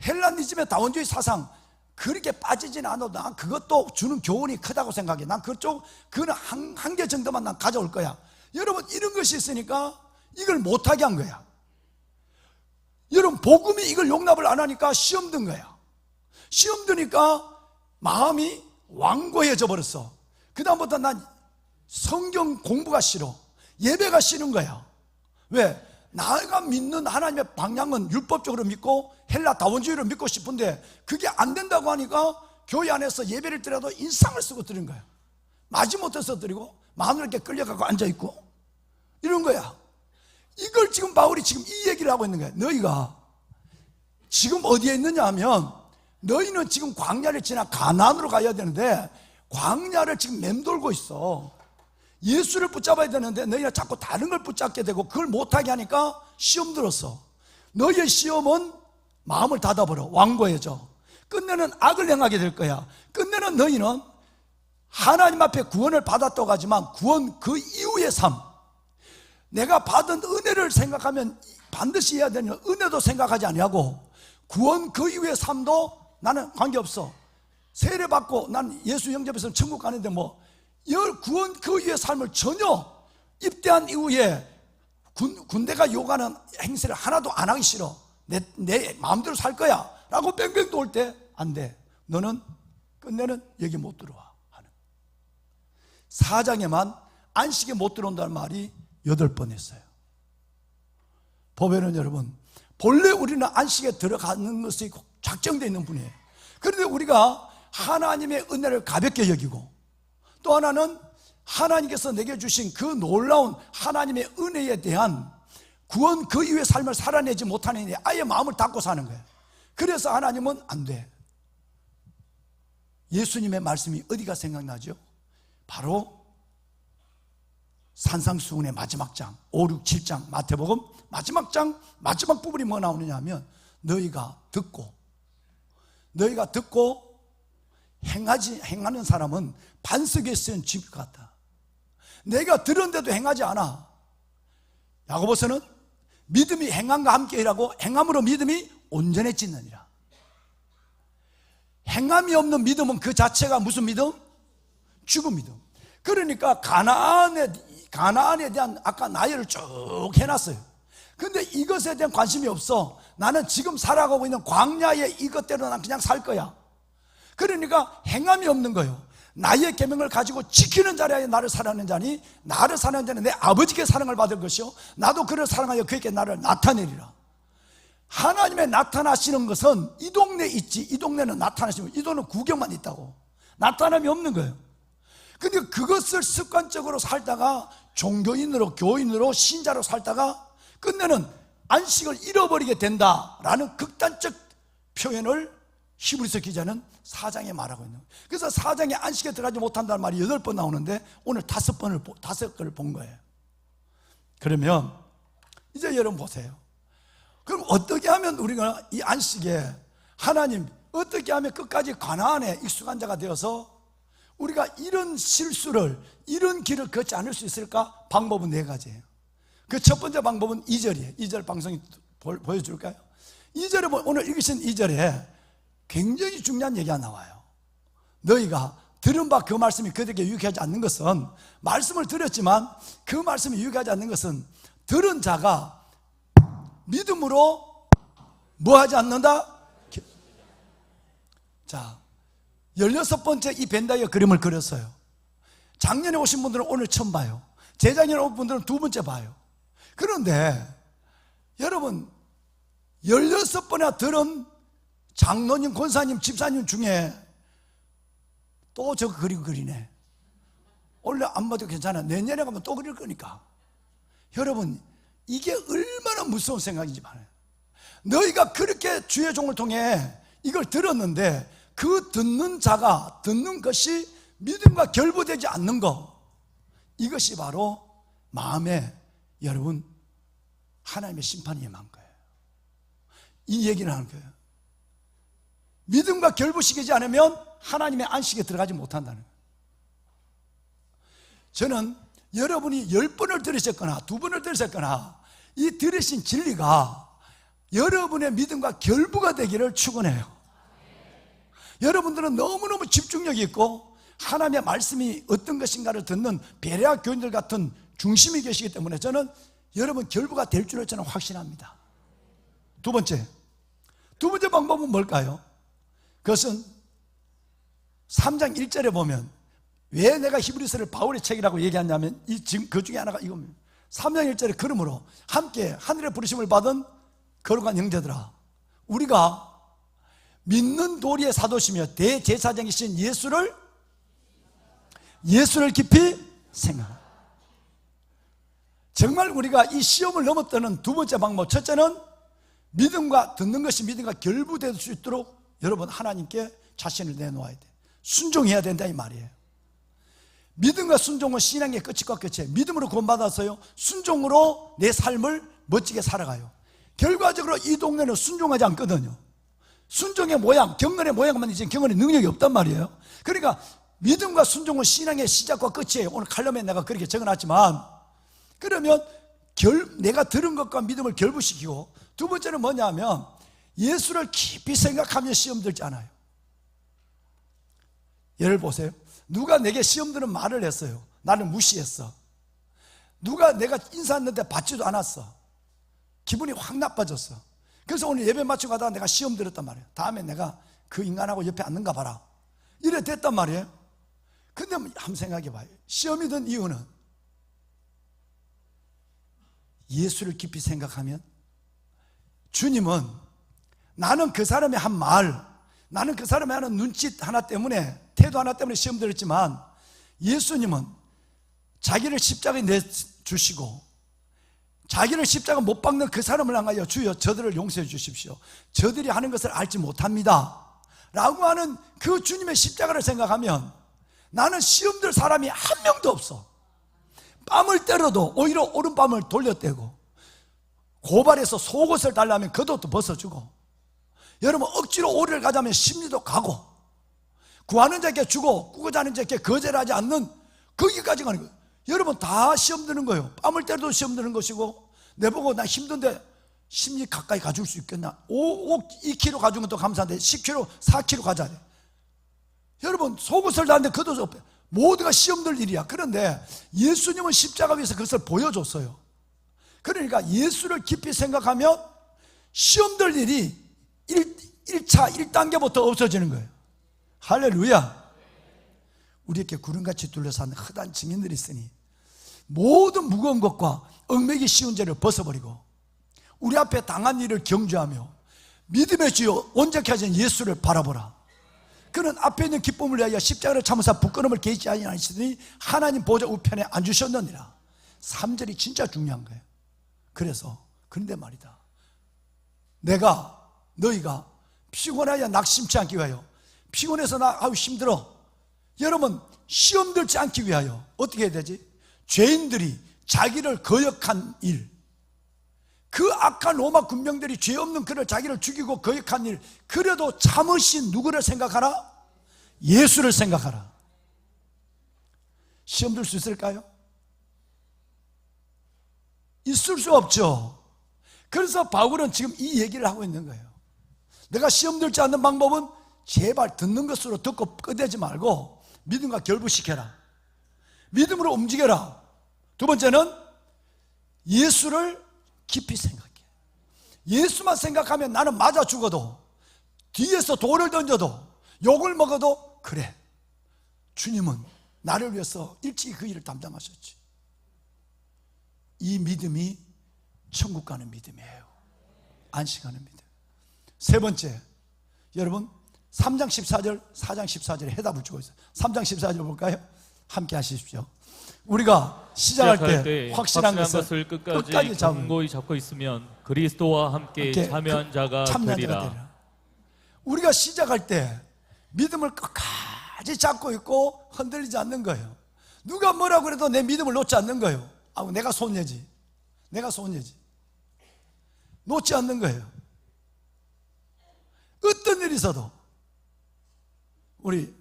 헬라니즘의 다원주의 사상 그렇게 빠지진 않아도 난 그것도 주는 교훈이 크다고 생각해. 난 그거는 한 개 정도만 난 가져올 거야. 여러분, 이런 것이 있으니까 이걸 못하게 한 거야. 여러분, 복음이 이걸 용납을 안 하니까 시험 든 거야. 시험 드니까 마음이 완고해져 버렸어. 그 다음부터 난 성경 공부가 싫어. 예배가 싫은 거야. 왜? 내가 믿는 하나님의 방향은 율법적으로 믿고 헬라 다원주의로 믿고 싶은데 그게 안 된다고 하니까 교회 안에서 예배를 드려도 인상을 쓰고 드린 거야. 마지못해서 드리고 마음을 이렇게 끌려가고 앉아있고 이런 거야. 이걸 지금 바울이 지금 이 얘기를 하고 있는 거야. 너희가 지금 어디에 있느냐 하면, 너희는 지금 광야를 지나 가나안으로 가야 되는데 광야를 지금 맴돌고 있어. 예수를 붙잡아야 되는데 너희가 자꾸 다른 걸 붙잡게 되고 그걸 못하게 하니까 시험 들었어. 너희의 시험은 마음을 닫아버려. 완고해져. 끝내는 악을 행하게 될 거야. 끝내는 너희는 하나님 앞에 구원을 받았다고 하지만 구원 그 이후의 삶, 내가 받은 은혜를 생각하면 반드시 해야 되는 은혜도 생각하지 아니하고 구원 그 이후의 삶도 나는 관계없어. 세례 받고 난 예수 영접해서 천국 가는데 뭐 구원 그 이후의 삶을 전혀 입대한 이후에 군대가 요구하는 행세를 하나도 안 하기 싫어. 내 마음대로 살 거야 라고 뺑뺑 돌 때 안 돼. 너는 끝내는 여기 못 들어와 하는. 사장에만 안식에 못 들어온다는 말이 8번 했어요. 보면은 여러분, 본래 우리는 안식에 들어가는 것이 작정되어 있는 분이에요. 그런데 우리가 하나님의 은혜를 가볍게 여기고, 또 하나는 하나님께서 내게 주신 그 놀라운 하나님의 은혜에 대한 구원 그 이후의 삶을 살아내지 못하는 데 아예 마음을 닫고 사는 거예요. 그래서 하나님은 안 돼. 예수님의 말씀이 어디가 생각나죠? 바로 산상수훈의 마지막 장 5, 6, 7장 마태복음 마지막 장 마지막 부분이 뭐 나오느냐 하면 너희가 듣고 행하는 사람은 반석에 쓰인 집 같다. 내가 들었는데도 행하지 않아. 야고보서는 믿음이 행함과 함께 일하고 행함으로 믿음이 온전해지느니라. 행함이 없는 믿음은 그 자체가 무슨 믿음? 죽은 믿음. 그러니까 가나안에 대한 아까 나열을 쭉 해놨어요. 근데 이것에 대한 관심이 없어. 나는 지금 살아가고 있는 광야의 이것대로 난 그냥 살 거야. 그러니까 행함이 없는 거예요. 나의 계명을 가지고 지키는 자라야 나를 사랑하는 자니, 나를 사랑하는 자는 내 아버지께 사랑을 받을 것이요 나도 그를 사랑하여 그에게 나를 나타내리라. 하나님의 나타나시는 것은 이 동네에 있지, 이 동네는 나타나시면 이 동네는 구경만 있다고, 나타남이 없는 거예요. 근데 그것을 습관적으로 살다가 종교인으로, 교인으로, 신자로 살다가 끝내는 안식을 잃어버리게 된다라는 극단적 표현을 히브리서 기자는 4장에 말하고 있는 거예요. 그래서 4장에 안식에 들어가지 못한다는 말이 8번 나오는데 오늘 5번을 본 거예요. 그러면 이제 여러분 보세요. 그럼 어떻게 하면 우리가 이 안식에 하나님 어떻게 하면 끝까지 가나안에 익숙한 자가 되어서 우리가 이런 실수를, 이런 길을 걷지 않을 수 있을까? 방법은 4가지예요. 그 첫 번째 방법은 2절이에요. 2절 방송이 보여줄까요? 2절에 오늘 읽으신 2절에 굉장히 중요한 얘기가 나와요. 너희가 들은 바 그 말씀이 그들에게 유익하지 않는 것은, 말씀을 들었지만 그 말씀이 유익하지 않는 것은 들은 자가 믿음으로 뭐 하지 않는다? 자, 16번째 이 벤다이어 그림을 그렸어요. 작년에 오신 분들은 오늘 처음 봐요. 재작년에 오신 분들은 2번째 봐요. 그런데 여러분 16번이나 들은 장로님, 권사님, 집사님 중에 또 저 그림 그리네. 원래 안 봐도 괜찮아. 내년에 가면 또 그릴 거니까. 여러분 이게 얼마나 무서운 생각인지 말아요. 너희가 그렇게 주의 종을 통해 이걸 들었는데 그 듣는 자가, 듣는 것이 믿음과 결부되지 않는 것, 이것이 바로 마음에 여러분 하나님의 심판이 임한 거예요. 이 얘기를 하는 거예요. 믿음과 결부시키지 않으면 하나님의 안식에 들어가지 못한다는 거예요. 저는 여러분이 10번을 들으셨거나 2번을 들으셨거나 이 들으신 진리가 여러분의 믿음과 결부가 되기를 축원해요. 여러분들은 너무너무 집중력이 있고 하나님의 말씀이 어떤 것인가를 듣는 베레아 교인들 같은 중심이 계시기 때문에 저는 여러분 결부가 될 줄을 저는 확신합니다. 두 번째 방법은 뭘까요? 그것은 3장 1절에 보면 왜 내가 히브리서를 바울의 책이라고 얘기하냐면 그 중에 하나가 이겁니다. 3장 1절에 그러므로 함께 하늘의 부르심을 받은 거룩한 형제들아, 우리가 믿는 도리의 사도시며 대제사장이신 예수를 깊이 생각하라. 정말 우리가 이 시험을 넘었다는 두 번째 방법, 첫째는 믿음과 듣는 것이 믿음과 결부될 수 있도록 여러분 하나님께 자신을 내놓아야 돼. 순종해야 된다 이 말이에요. 믿음과 순종은 신앙의 끝과 끝이에요. 믿음으로 구원받았어요. 순종으로 내 삶을 멋지게 살아가요. 결과적으로 이 동네는 순종하지 않거든요. 순종의 모양, 경건의 모양만 이제 경건의 능력이 없단 말이에요. 그러니까 믿음과 순종은 신앙의 시작과 끝이에요. 오늘 칼럼에 내가 그렇게 적어놨지만, 그러면 내가 들은 것과 믿음을 결부시키고, 두 번째는 뭐냐면 예수를 깊이 생각하며 시험 들지 않아요. 예를 보세요. 누가 내게 시험 드는 말을 했어요. 나는 무시했어. 누가 내가 인사했는데 받지도 않았어. 기분이 확 나빠졌어. 그래서 오늘 예배 마치고 가다가 내가 시험 들었단 말이에요. 다음에 내가 그 인간하고 옆에 앉는가 봐라. 이래 됐단 말이에요. 근데 한번 생각해 봐요. 시험이 든 이유는 예수를 깊이 생각하면, 주님은 나는 그 사람의 한 말, 나는 그 사람의 하는 눈짓 하나 때문에, 태도 하나 때문에 시험 들었지만, 예수님은 자기를 십자가에 내주시고 자기를 십자가 못 박는 그 사람을 향하여 주여 저들을 용서해 주십시오, 저들이 하는 것을 알지 못합니다 라고 하는 그 주님의 십자가를 생각하면 나는 시험들 사람이 한 명도 없어. 뺨을 때려도 오히려 오른뺨을 돌려대고, 고발해서 속옷을 달라면 겉옷도 벗어주고, 여러분 억지로 오리를 가자면 심리도 가고, 구하는 자에게 주고 꾸고자는 자에게 거절하지 않는 거기까지 가는 거예요. 여러분 다 시험 드는 거예요. 뺨을 때려도 시험 드는 것이고, 내보고 나 힘든데 심리 가까이 가줄 수 있겠나? 2kg 가주면 또 감사한데 10kg, 4kg 가자. 여러분 속옷을 다는데 겉옷 없대. 모두가 시험 들 일이야. 그런데 예수님은 십자가 위에서 그것을 보여줬어요. 그러니까 예수를 깊이 생각하면 시험 들 일이 1차 1단계부터 없어지는 거예요. 할렐루야. 우리에게 구름같이 둘러싼 흑한 증인들이 있으니 모든 무거운 것과 얽매기 쉬운 죄를 벗어버리고 우리 앞에 당한 일을 경주하며 믿음의 주여 온전케 하신 예수를 바라보라. 그는 앞에 있는 기쁨을 위하여 십자가를 참으사 부끄러움을 개의치 아니하시더니 하나님 보좌 우편에 앉으셨느니라. 3절이 진짜 중요한 거예요. 그래서 그런데 말이다, 너희가 피곤하여 낙심치 않기 위하여, 피곤해서 아우 힘들어, 여러분 시험 들지 않기 위하여 어떻게 해야 되지? 죄인들이 자기를 거역한 일, 그 악한 로마 군병들이 죄 없는 그를 자기를 죽이고 거역한 일, 그래도 참으신 누구를 생각하라? 예수를 생각하라. 시험 들 수 있을까요? 있을 수 없죠. 그래서 바울은 지금 이 얘기를 하고 있는 거예요. 내가 시험 들지 않는 방법은 제발 듣는 것으로 듣고 끄대지 말고 믿음과 결부시켜라. 믿음으로 움직여라. 두 번째는 예수를 깊이 생각해. 예수만 생각하면 나는 맞아 죽어도, 뒤에서 돌을 던져도, 욕을 먹어도 그래, 주님은 나를 위해서 일찍이 그 일을 담당하셨지. 이 믿음이 천국 가는 믿음이에요. 안식하는 믿음. 세 번째, 여러분 3장 14절 4장 14절에 해답을 주고 있어요. 3장 14절 볼까요? 함께 하십시오. 우리가 시작할 때 확실한 것을 끝까지 견고히 잡고 있으면 그리스도와 함께 참여한 자가 되리라. 우리가 시작할 때 믿음을 끝까지 잡고 있고 흔들리지 않는 거예요. 누가 뭐라고 그래도 내 믿음을 놓지 않는 거예요. 내가 손해지, 놓지 않는 거예요. 어떤 일이 있어도. 우리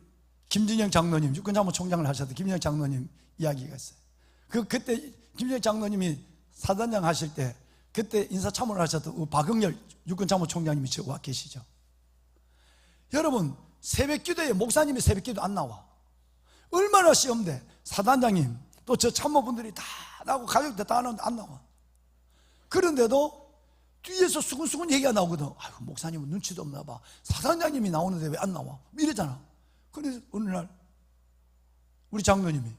김진영 장로님, 육군장모총장을 하셨던 김진영 장로님 이야기가 있어요. 그때 김진영 장로님이 사단장 하실 때 그때 인사참모를 하셨던 박응열 육군장모총장님이 지금 와 계시죠. 여러분 새벽기도에 목사님이 새벽기도 안 나와. 얼마나 시험돼. 사단장님 또 저 참모분들이 다 나오고 가족들 다 나오는데 안 나와. 그런데도 뒤에서 수근수근 얘기가 나오거든. 아이고 목사님은 눈치도 없나 봐, 사단장님이 나오는데 왜 안 나와, 이러잖아. 그래서 어느 날 우리 장로님이,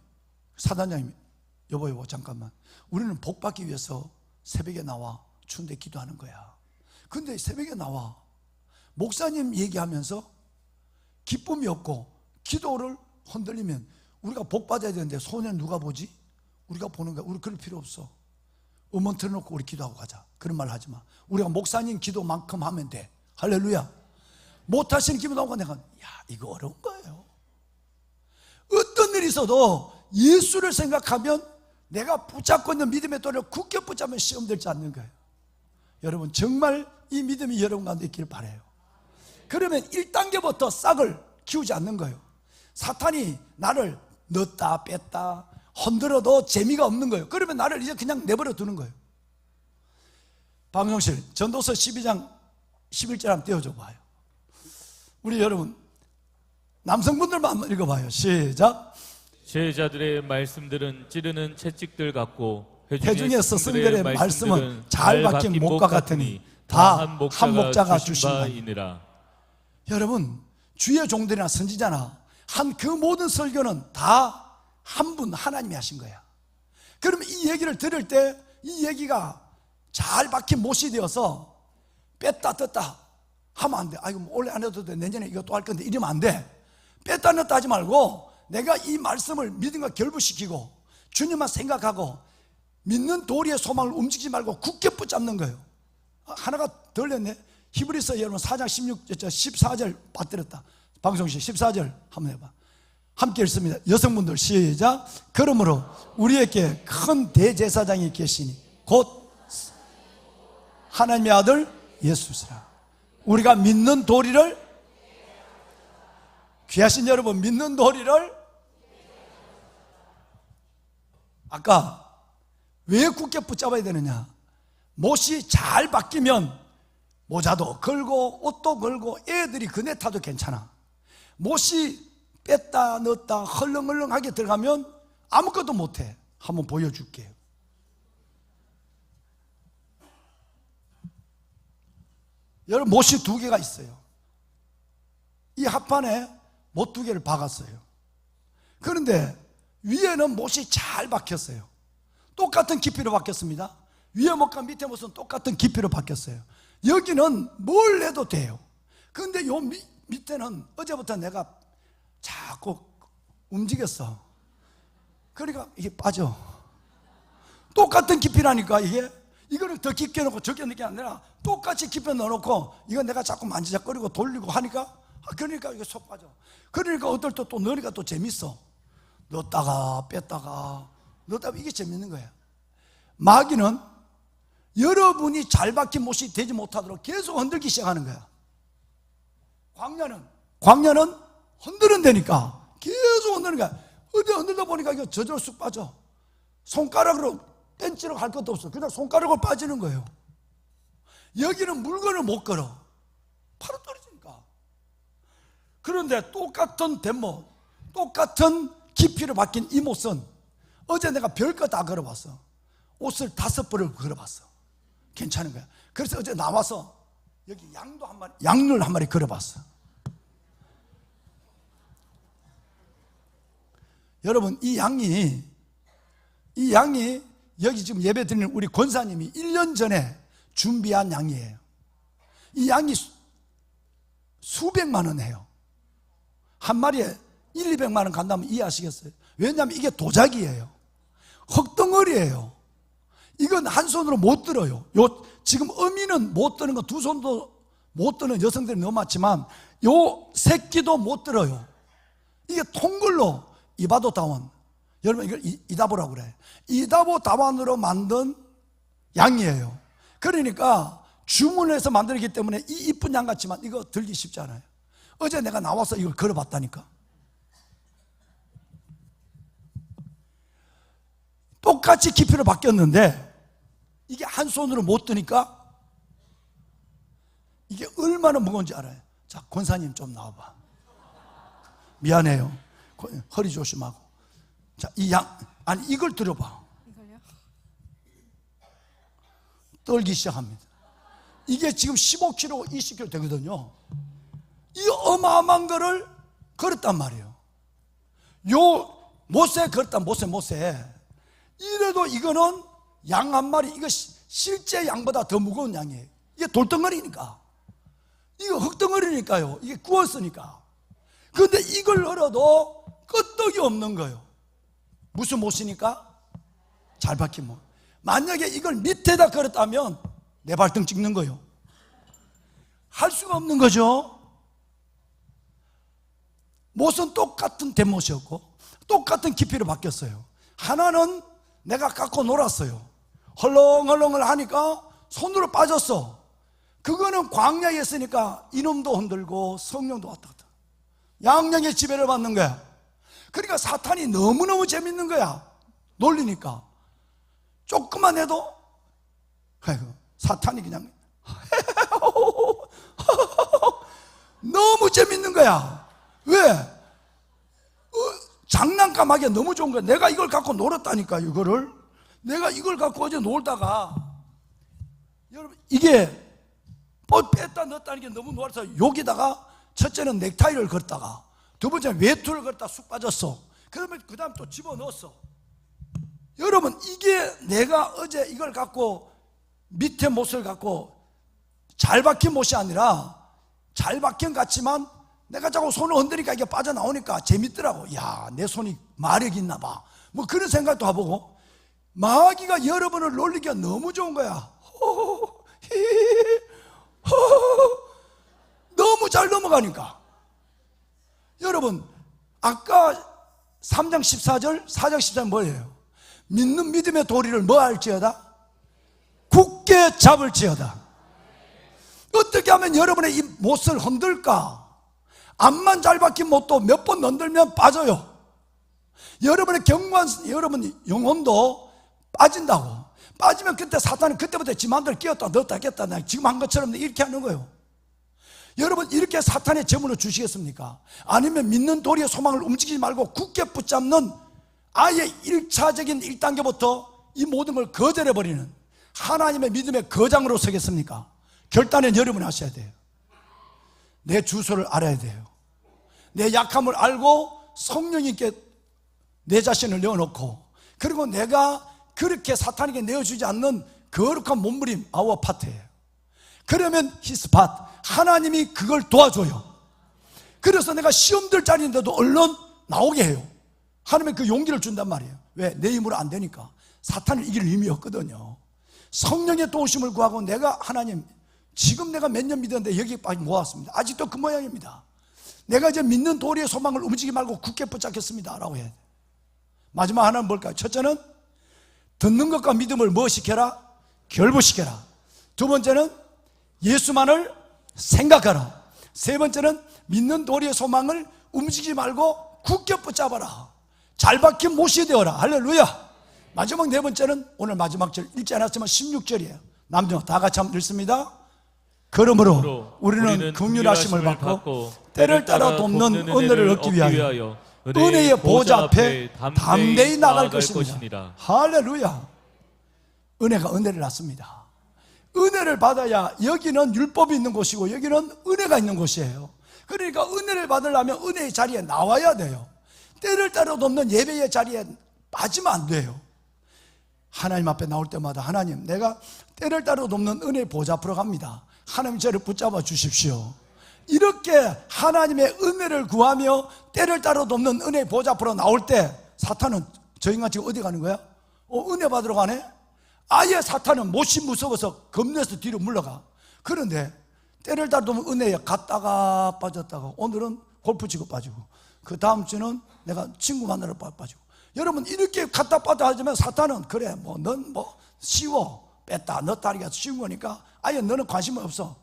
사단장님이 여보 잠깐만, 우리는 복 받기 위해서 새벽에 나와 추운데 기도하는 거야. 근데 새벽에 나와 목사님 얘기하면서 기쁨이 없고 기도를 흔들리면 우리가 복 받아야 되는데 손해는 누가 보지? 우리가 보는 거야. 우리 그럴 필요 없어. 음원 틀어놓고 우리 기도하고 가자. 그런 말 하지 마. 우리가 목사님 기도만큼 하면 돼. 할렐루야. 못하시는 기도하고 내가 이거 어려운 거예요. 어떤 일이 있어도 예수를 생각하면 내가 붙잡고 있는 믿음의 돌을 굳게 붙잡으면 시험 들지 않는 거예요. 여러분 정말 이 믿음이 여러분 가운데 있기를 바라요. 그러면 1단계부터 싹을 키우지 않는 거예요. 사탄이 나를 넣었다 뺐다 흔들어도 재미가 없는 거예요. 그러면 나를 이제 그냥 내버려 두는 거예요. 박용실 전도서 12장 11절 한번 띄워줘 봐요. 우리 여러분 남성분들만 한번 읽어봐요. 시작. 제자들의 말씀들은 찌르는 채찍들 같고 회중의 스승들의 말씀은 잘 박힌 목과 같으니 다 한 목자가 주신 바이니라. 여러분 주의 종들이나 선지자나 한 그 모든 설교는 다 한 분 하나님이 하신 거야. 그러면 이 얘기를 들을 때 이 얘기가 잘 박힌 못이 되어서 뺐다 떴다 하면 안 돼. 아이고 원래 안 해도 돼, 내년에 이거 또 할 건데 이러면 안 돼. 뺐다 넣었다 하지 말고 내가 이 말씀을 믿음과 결부시키고 주님만 생각하고 믿는 도리의 소망을 움직이지 말고 굳게 붙잡는 거예요. 하나가 덜 냈네. 히브리서 여러분 4장 14절 빠뜨렸다. 방송시 14절 한번 해봐. 함께 읽습니다. 여성분들 시작. 그러므로 우리에게 큰 대제사장이 계시니 곧 하나님의 아들 예수시라. 우리가 믿는 도리를, 귀하신 여러분, 믿는 도리를 아까 왜 굳게 붙잡아야 되느냐? 못이 잘 바뀌면 모자도 걸고 옷도 걸고 애들이 그네 타도 괜찮아. 못이 뺐다 넣었다 헐렁헐렁하게 들어가면 아무것도 못해. 한번 보여줄게요. 여러분 못이 두 개가 있어요. 이 합판에 못 두 개를 박았어요. 그런데 위에는 못이 잘 박혔어요. 똑같은 깊이로 박혔습니다. 위에 못과 밑에 못은 똑같은 깊이로 박혔어요. 여기는 뭘 해도 돼요. 그런데 요 밑에는 어제부터 내가 자꾸 움직였어. 그러니까 이게 빠져. 똑같은 깊이라니까. 이거를 더 깊게 넣고 적게 넣는 게 아니라 똑같이 깊게 넣어놓고 이거 내가 자꾸 만지작거리고 돌리고 하니까 그러니까 이게 속 빠져. 그러니까 어떨 때 또 넣으니까 또 재밌어. 넣었다가 뺐다가 넣었다가 이게 재밌는 거야. 마귀는 여러분이 잘 박힌 못이 되지 못하도록 계속 흔들기 시작하는 거야. 광야는 흔들은다니까. 계속 흔드는 거야. 어디 흔들다 보니까 이거 저절로 쑥 빠져. 손가락으로 벤치로 갈 것도 없어. 그냥 손가락으로 빠지는 거예요. 여기는 물건을 못 걸어. 바로 떨어지니까. 그런데 똑같은 덴모, 똑같은 깊이로 박힌 이 못은 어제 내가 별거 다 걸어봤어. 옷을 5벌을 걸어봤어. 괜찮은 거야. 그래서 어제 나와서 여기 양을 한 마리 걸어봤어. 여러분 이 양이 여기 지금 예배 드리는 우리 권사님이 1년 전에 준비한 양이에요. 이 양이 수백만 원 해요. 한 마리에 1, 200만 원 간다면 이해하시겠어요? 왜냐하면 이게 도자기예요. 흙덩어리예요. 이건 한 손으로 못 들어요. 지금 어미는 못 드는 거 두 손도 못 드는 여성들이 너무 많지만 요 새끼도 못 들어요. 이게 통글로 이바도 다원, 여러분 이걸 이다보라고 그래. 이다보 다원으로 만든 양이에요. 그러니까 주문해서 만들기 때문에 이 이쁜 양 같지만 이거 들기 쉽지 않아요. 어제 내가 나와서 이걸 걸어봤다니까. 똑같이 깊이로 바뀌었는데 이게 한 손으로 못 드니까 이게 얼마나 무거운지 알아요. 자, 권사님 좀 나와봐. 미안해요. 허리 조심하고. 자, 이 양, 아니 이걸 들어봐. 떨기 시작합니다. 이게 지금 15kg, 20kg 되거든요. 이 어마어마한 거를 걸었단 말이에요. 요 못에 걸었다. 못에 이래도 이거는 양 한 마리, 이거 실제 양보다 더 무거운 양이에요. 이게 돌덩어리니까, 이거 흙덩어리니까요. 이게 구웠으니까. 그런데 이걸 걸어도 끄떡이 없는 거예요. 무슨 못이니까? 잘 박힌 못. 만약에 이걸 밑에다 걸었다면 내 발등 찍는 거예요. 할 수가 없는 거죠. 못은 똑같은 덴못이었고 똑같은 깊이로 바뀌었어요. 하나는 내가 갖고 놀았어요. 헐렁헐렁을 하니까 손으로 빠졌어. 그거는 광야에 있으니까 이놈도 흔들고 성령도 왔다 갔다, 양양의 지배를 받는 거야. 그러니까 사탄이 너무너무 재밌는 거야. 놀리니까 조금만 해도 아이고 사탄이 그냥 너무 재밌는 거야. 왜? 장난감하기에 너무 좋은 거야. 내가 이걸 갖고 놀았다니까. 내가 이걸 갖고 어제 놀다가, 여러분 이게 뺐다 넣었다는 게 너무 놀라서 여기다가 첫째는 넥타이를 걸다가 두 번째는 외투를 걸다 쑥 빠졌어. 그러면 그 다음 또 집어넣었어. 여러분 이게 내가 어제 이걸 갖고 밑에 못을 갖고 잘 박힌 못이 아니라 잘 박힌 같지만 내가 자꾸 손을 흔드니까 이게 빠져나오니까 재밌더라고. 야, 내 손이 마력이 있나 봐. 뭐 그런 생각도 해보고, 마귀가 여러분을 놀리기가 너무 좋은 거야. 너무 잘 넘어가니까. 여러분 아까 3장 14절 4장 14절 뭐예요? 믿는 믿음의 도리를 뭐 할지어다? 굳게 잡을지어다. 어떻게 하면 여러분의 이 못을 흔들까? 앞만 잘 박힌 못도 몇 번 흔들면 빠져요. 여러분의 여러분 영혼도 빠진다고. 빠지면 그때 사탄은 그때부터 지 마음대로 끼었다 넣었다 꼈다 지금 한 것처럼 이렇게 하는 거예요. 여러분 이렇게 사탄의 제물을 주시겠습니까? 아니면 믿는 도리의 소망을 움직이지 말고 굳게 붙잡는 아예 1차적인 1단계부터 이 모든 걸 거절해버리는 하나님의 믿음의 거장으로 서겠습니까? 결단은 여러분이 하셔야 돼요. 내 주소를 알아야 돼요. 내 약함을 알고 성령님께 내 자신을 내어놓고, 그리고 내가 그렇게 사탄에게 내어주지 않는 거룩한 몸부림, 아워 파트예요. 그러면 히스팟, 하나님이 그걸 도와줘요. 그래서 내가 시험들 자리인데도 얼른 나오게 해요. 하나님이 그 용기를 준단 말이에요. 왜? 내 힘으로 안 되니까. 사탄을 이길 힘이 없거든요. 성령의 도우심을 구하고, 내가 하나님 지금 내가 몇 년 믿었는데 여기까지 모았습니다. 아직도 그 모양입니다. 내가 이제 믿는 도리의 소망을 움직이지 말고 굳게 붙잡겠습니다 라고 해야 돼. 마지막 하나는 뭘까요? 첫째는 듣는 것과 믿음을 뭐 시켜라? 결부시켜라. 두 번째는 예수만을 생각하라. 세 번째는 믿는 도리의 소망을 움직이지 말고 굳게 붙잡아라. 잘 박힌 못이 되어라. 할렐루야. 마지막 네 번째는 오늘 마지막 절 읽지 않았지만 16절이에요 남녀 다 같이 한번 읽습니다. 그러므로 우리는 긍휼하심을 받고 때를 따라 돕는 은혜를 얻기 위하여 은혜의 보좌 앞에 담대히 나갈 것입니다. 할렐루야. 은혜가 은혜를 낳습니다. 은혜를 받아야 여기는 율법이 있는 곳이고 여기는 은혜가 있는 곳이에요. 그러니까 은혜를 받으려면 은혜의 자리에 나와야 돼요. 때를 따라 돕는 예배의 자리에 빠지면 안 돼요. 하나님 앞에 나올 때마다 하나님, 내가 때를 따라 돕는 은혜의 보좌 앞으로 갑니다. 하나님 저를 붙잡아 주십시오. 이렇게 하나님의 은혜를 구하며 때를 따라 돕는 은혜의 보좌 앞으로 나올 때 사탄은 저 인간 지금 어디 가는 거야? 은혜 받으러 가네? 아예 사탄은 못이 무서워서 겁내서 뒤로 물러가. 그런데 때를 따라 돕는 은혜에 갔다가 빠졌다가 오늘은 골프 치고 빠지고 그 다음 주는 내가 친구 만나러 빠지고. 여러분 이렇게 갔다 빠졌다 하지만 사탄은 그래 넌 쉬워 뺐다 넣었다 하기가 쉬운 거니까 아예 너는 관심 없어.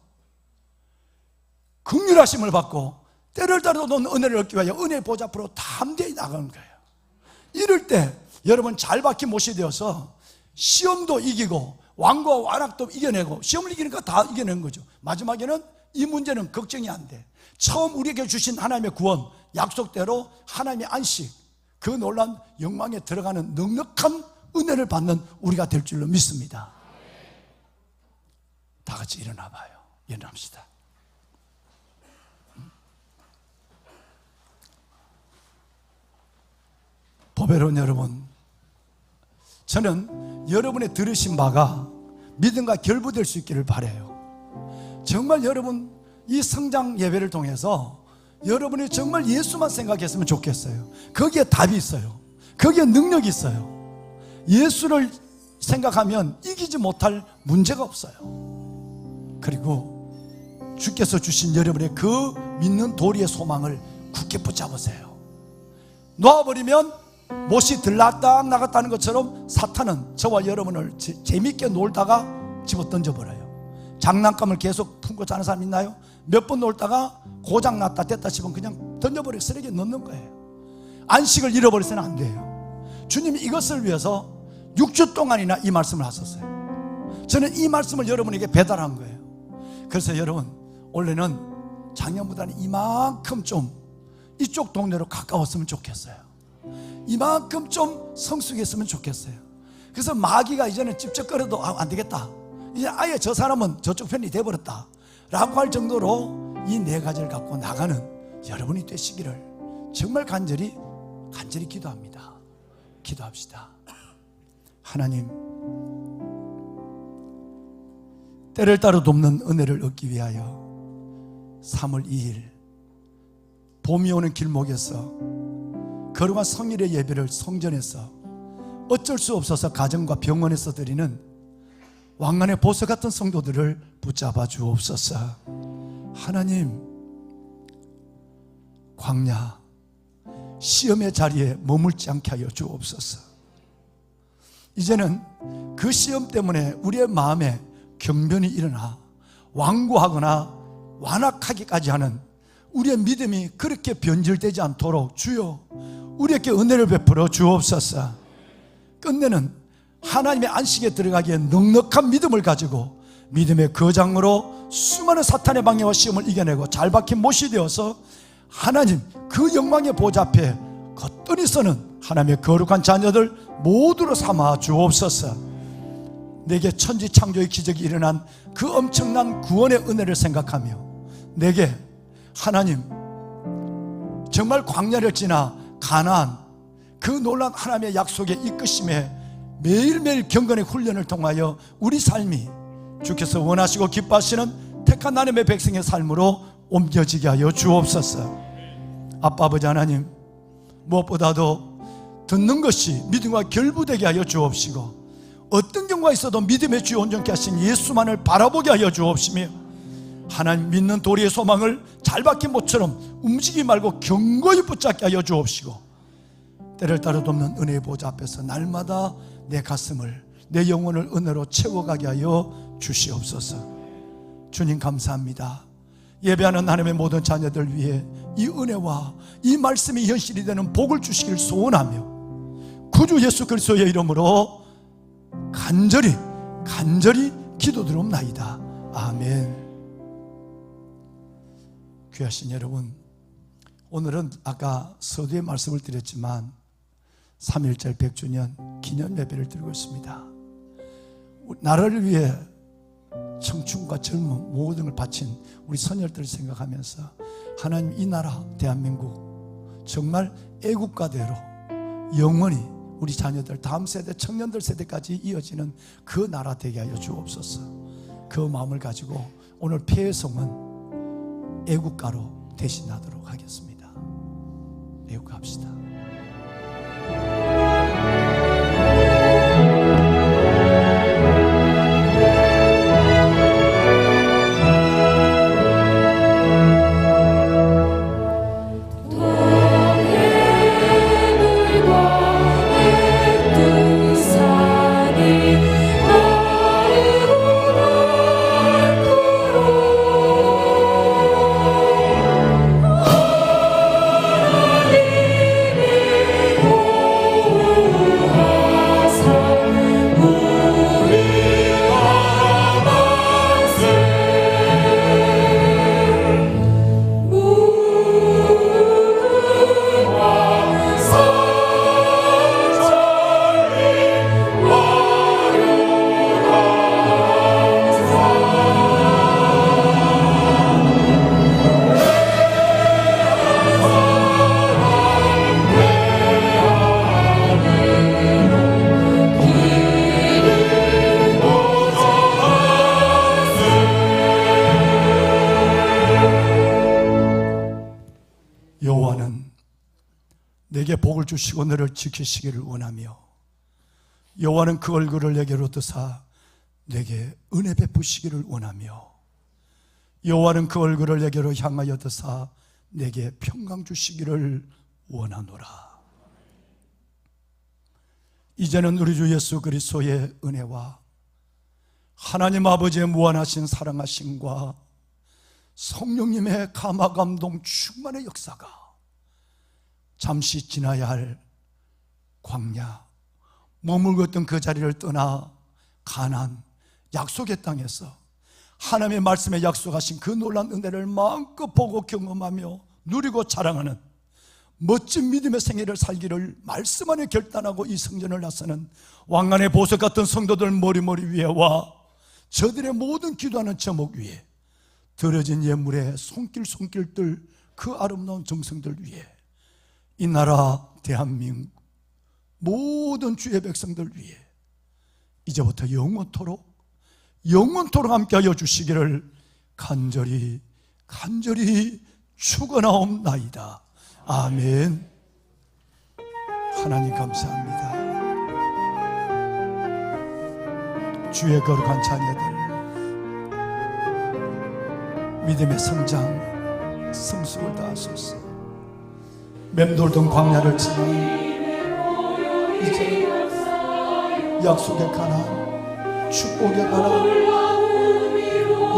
긍휼하심을 받고 때를 따라 돕는 은혜를 얻기 위하여 은혜의 보좌 앞으로 담대히 나가는 거예요. 이럴 때 여러분 잘 박힌 못이 되어서 시험도 이기고 왕과 완악도 이겨내고, 시험을 이기니까 다 이겨낸 거죠. 마지막에는 이 문제는 걱정이 안 돼. 처음 우리에게 주신 하나님의 구원, 약속대로 하나님의 안식, 그 놀라운 영광에 들어가는 넉넉한 은혜를 받는 우리가 될 줄로 믿습니다. 다 같이 일어나 봐요. 일어납시다. 보배로운 여러분, 저는 여러분의 들으신 바가 믿음과 결부될 수 있기를 바라요. 정말 여러분 이 성장 예배를 통해서 여러분이 정말 예수만 생각했으면 좋겠어요. 거기에 답이 있어요. 거기에 능력이 있어요. 예수를 생각하면 이기지 못할 문제가 없어요. 그리고 주께서 주신 여러분의 그 믿는 도리의 소망을 굳게 붙잡으세요. 놓아버리면 못이 들락딱 나갔다는 것처럼 사탄은 저와 여러분을 재밌게 놀다가 집어 던져버려요. 장난감을 계속 품고 자는 사람 있나요? 몇 번 놀다가 고장났다 됐다 싶으면 그냥 던져버리고 쓰레기에 넣는 거예요. 안식을 잃어버려서는 안 돼요. 주님이 이것을 위해서 6주 동안이나 이 말씀을 하셨어요. 저는 이 말씀을 여러분에게 배달한 거예요. 그래서 여러분, 원래는 작년보다는 이만큼 좀 이쪽 동네로 가까웠으면 좋겠어요. 이만큼 좀 성숙했으면 좋겠어요. 그래서 마귀가 이제는 찝쩍거려도 안 되겠다, 이제 아예 저 사람은 저쪽 편이 돼버렸다 라고 할 정도로 이 네 가지를 갖고 나가는 여러분이 되시기를 정말 간절히 기도합니다. 기도합시다. 하나님, 때를 따로 돕는 은혜를 얻기 위하여 3월 2일 봄이 오는 길목에서 거룩한 성일의 예배를 성전에서 어쩔 수 없어서 가정과 병원에서 드리는 왕관의 보석 같은 성도들을 붙잡아 주옵소서. 하나님, 광야 시험의 자리에 머물지 않게 하여 주옵소서. 이제는 그 시험 때문에 우리의 마음에 경변이 일어나 완고하거나 완악하기까지 하는 우리의 믿음이 그렇게 변질되지 않도록 주여 우리에게 은혜를 베풀어 주옵소서. 끝내는 하나님의 안식에 들어가기에 넉넉한 믿음을 가지고 믿음의 거장으로 수많은 사탄의 방해와 시험을 이겨내고 잘 박힌 못이 되어서 하나님 그 영광의 보좌 앞에 겉떠니 서는 하나님의 거룩한 자녀들 모두로 삼아 주옵소서. 내게 천지 창조의 기적이 일어난 그 엄청난 구원의 은혜를 생각하며 내게 하나님 정말 광야를 지나 가나안 그 놀라운 하나님의 약속의 이끄심에 매일매일 경건의 훈련을 통하여 우리 삶이 주께서 원하시고 기뻐하시는 택한 하나님의 백성의 삶으로 옮겨지게 하여 주옵소서. 아빠 아버지 하나님, 무엇보다도 듣는 것이 믿음과 결부되게 하여 주옵시고 어떤 경우가 있어도 믿음의 주요 온전케 하신 예수만을 바라보게 하여 주옵시며 하나님 믿는 도리의 소망을 잘 박힌 못처럼 움직이지 말고 견고히 붙잡게 하여 주옵시고 때를 따로 돕는 은혜의 보좌 앞에서 날마다 내 가슴을 내 영혼을 은혜로 채워가게 하여 주시옵소서. 주님 감사합니다. 예배하는 하나님의 모든 자녀들 위해 이 은혜와 이 말씀이 현실이 되는 복을 주시길 소원하며 구주 예수 그리스도의 이름으로 간절히 기도드리옵나이다. 아멘. 귀하신 여러분, 오늘은 아까 서두에 말씀을 드렸지만 3.1절 100주년 기념 예배를 드리고 있습니다. 나라를 위해 청춘과 젊음 모든 걸 바친 우리 선열들을 생각하면서 하나님 이 나라 대한민국 정말 애국가대로 영원히 우리 자녀들 다음 세대 청년들 세대까지 이어지는 그 나라 되게 하여 주옵소서. 그 마음을 가지고 오늘 폐회송은 애국가로 대신하도록 하겠습니다. 애국합시다. 여호와는 내게 복을 주시고 너를 지키시기를 원하며 여호와는 그 얼굴을 내게로 드사 내게 은혜 베푸시기를 원하며 여호와는 그 얼굴을 내게로 향하여 드사 내게 평강 주시기를 원하노라. 이제는 우리 주 예수 그리스도의 은혜와 하나님 아버지의 무한하신 사랑하심과 성령님의 감화 감동 충만의 역사가 잠시 지나야 할 광야 머물고 있던 그 자리를 떠나 가나안 약속의 땅에서 하나님의 말씀에 약속하신 그 놀라운 은혜를 마음껏 보고 경험하며 누리고 자랑하는 멋진 믿음의 생애를 살기를 말씀 안에 결단하고 이 성전을 나서는 왕관의 보석 같은 성도들 머리머리 위에와 저들의 모든 기도하는 제목 위에 들어진 예물의 손길들 그 아름다운 정성들 위에 이 나라 대한민국 모든 주의 백성들 위에 이제부터 영원토록 함께하여 주시기를 간절히 축원하옵나이다. 아멘. 하나님 감사합니다. 주의 거룩한 자녀들 믿음의 성장 성숙을 다하소서. 맴돌던 광야를 지나 이제 약속의 가나안, 축복의 가나안,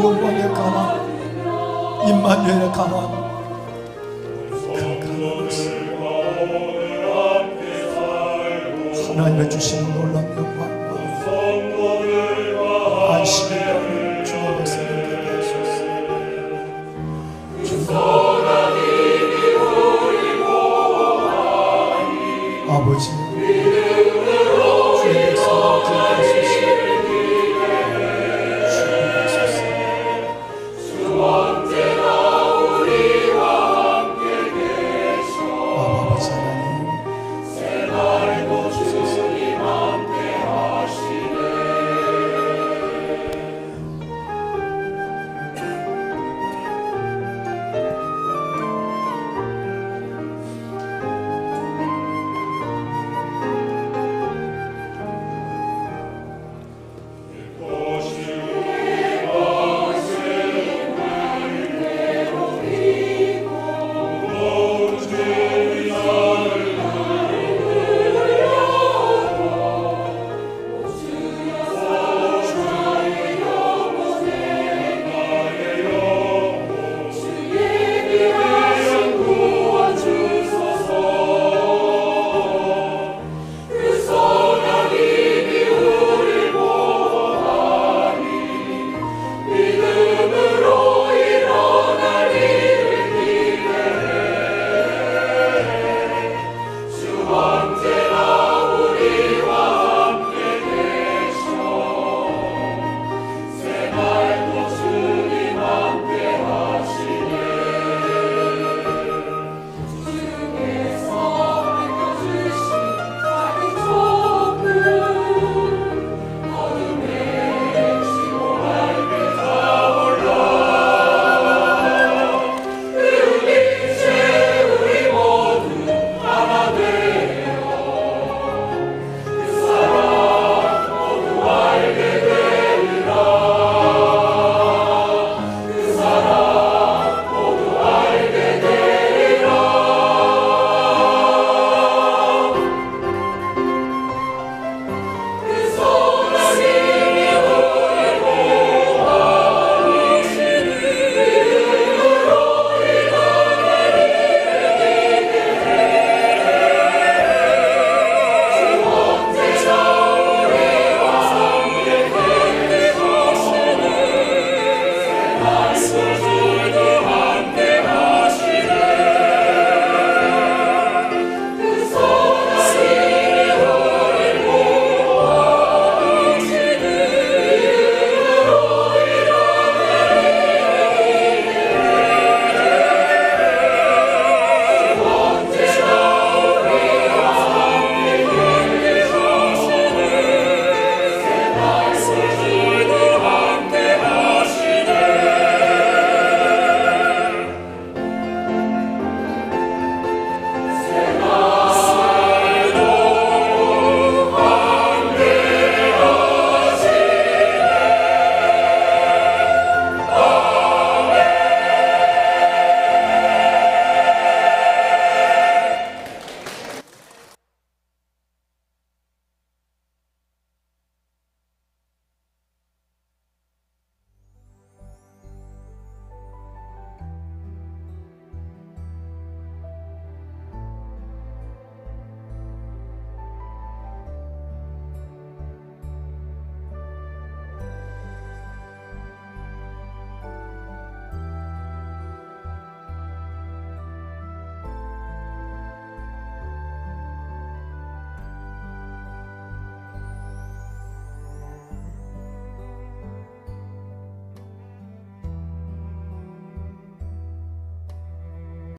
영광의 가나안, 임마누엘의 가나안, 하나님의 주시는 놀라운 영광과 안식을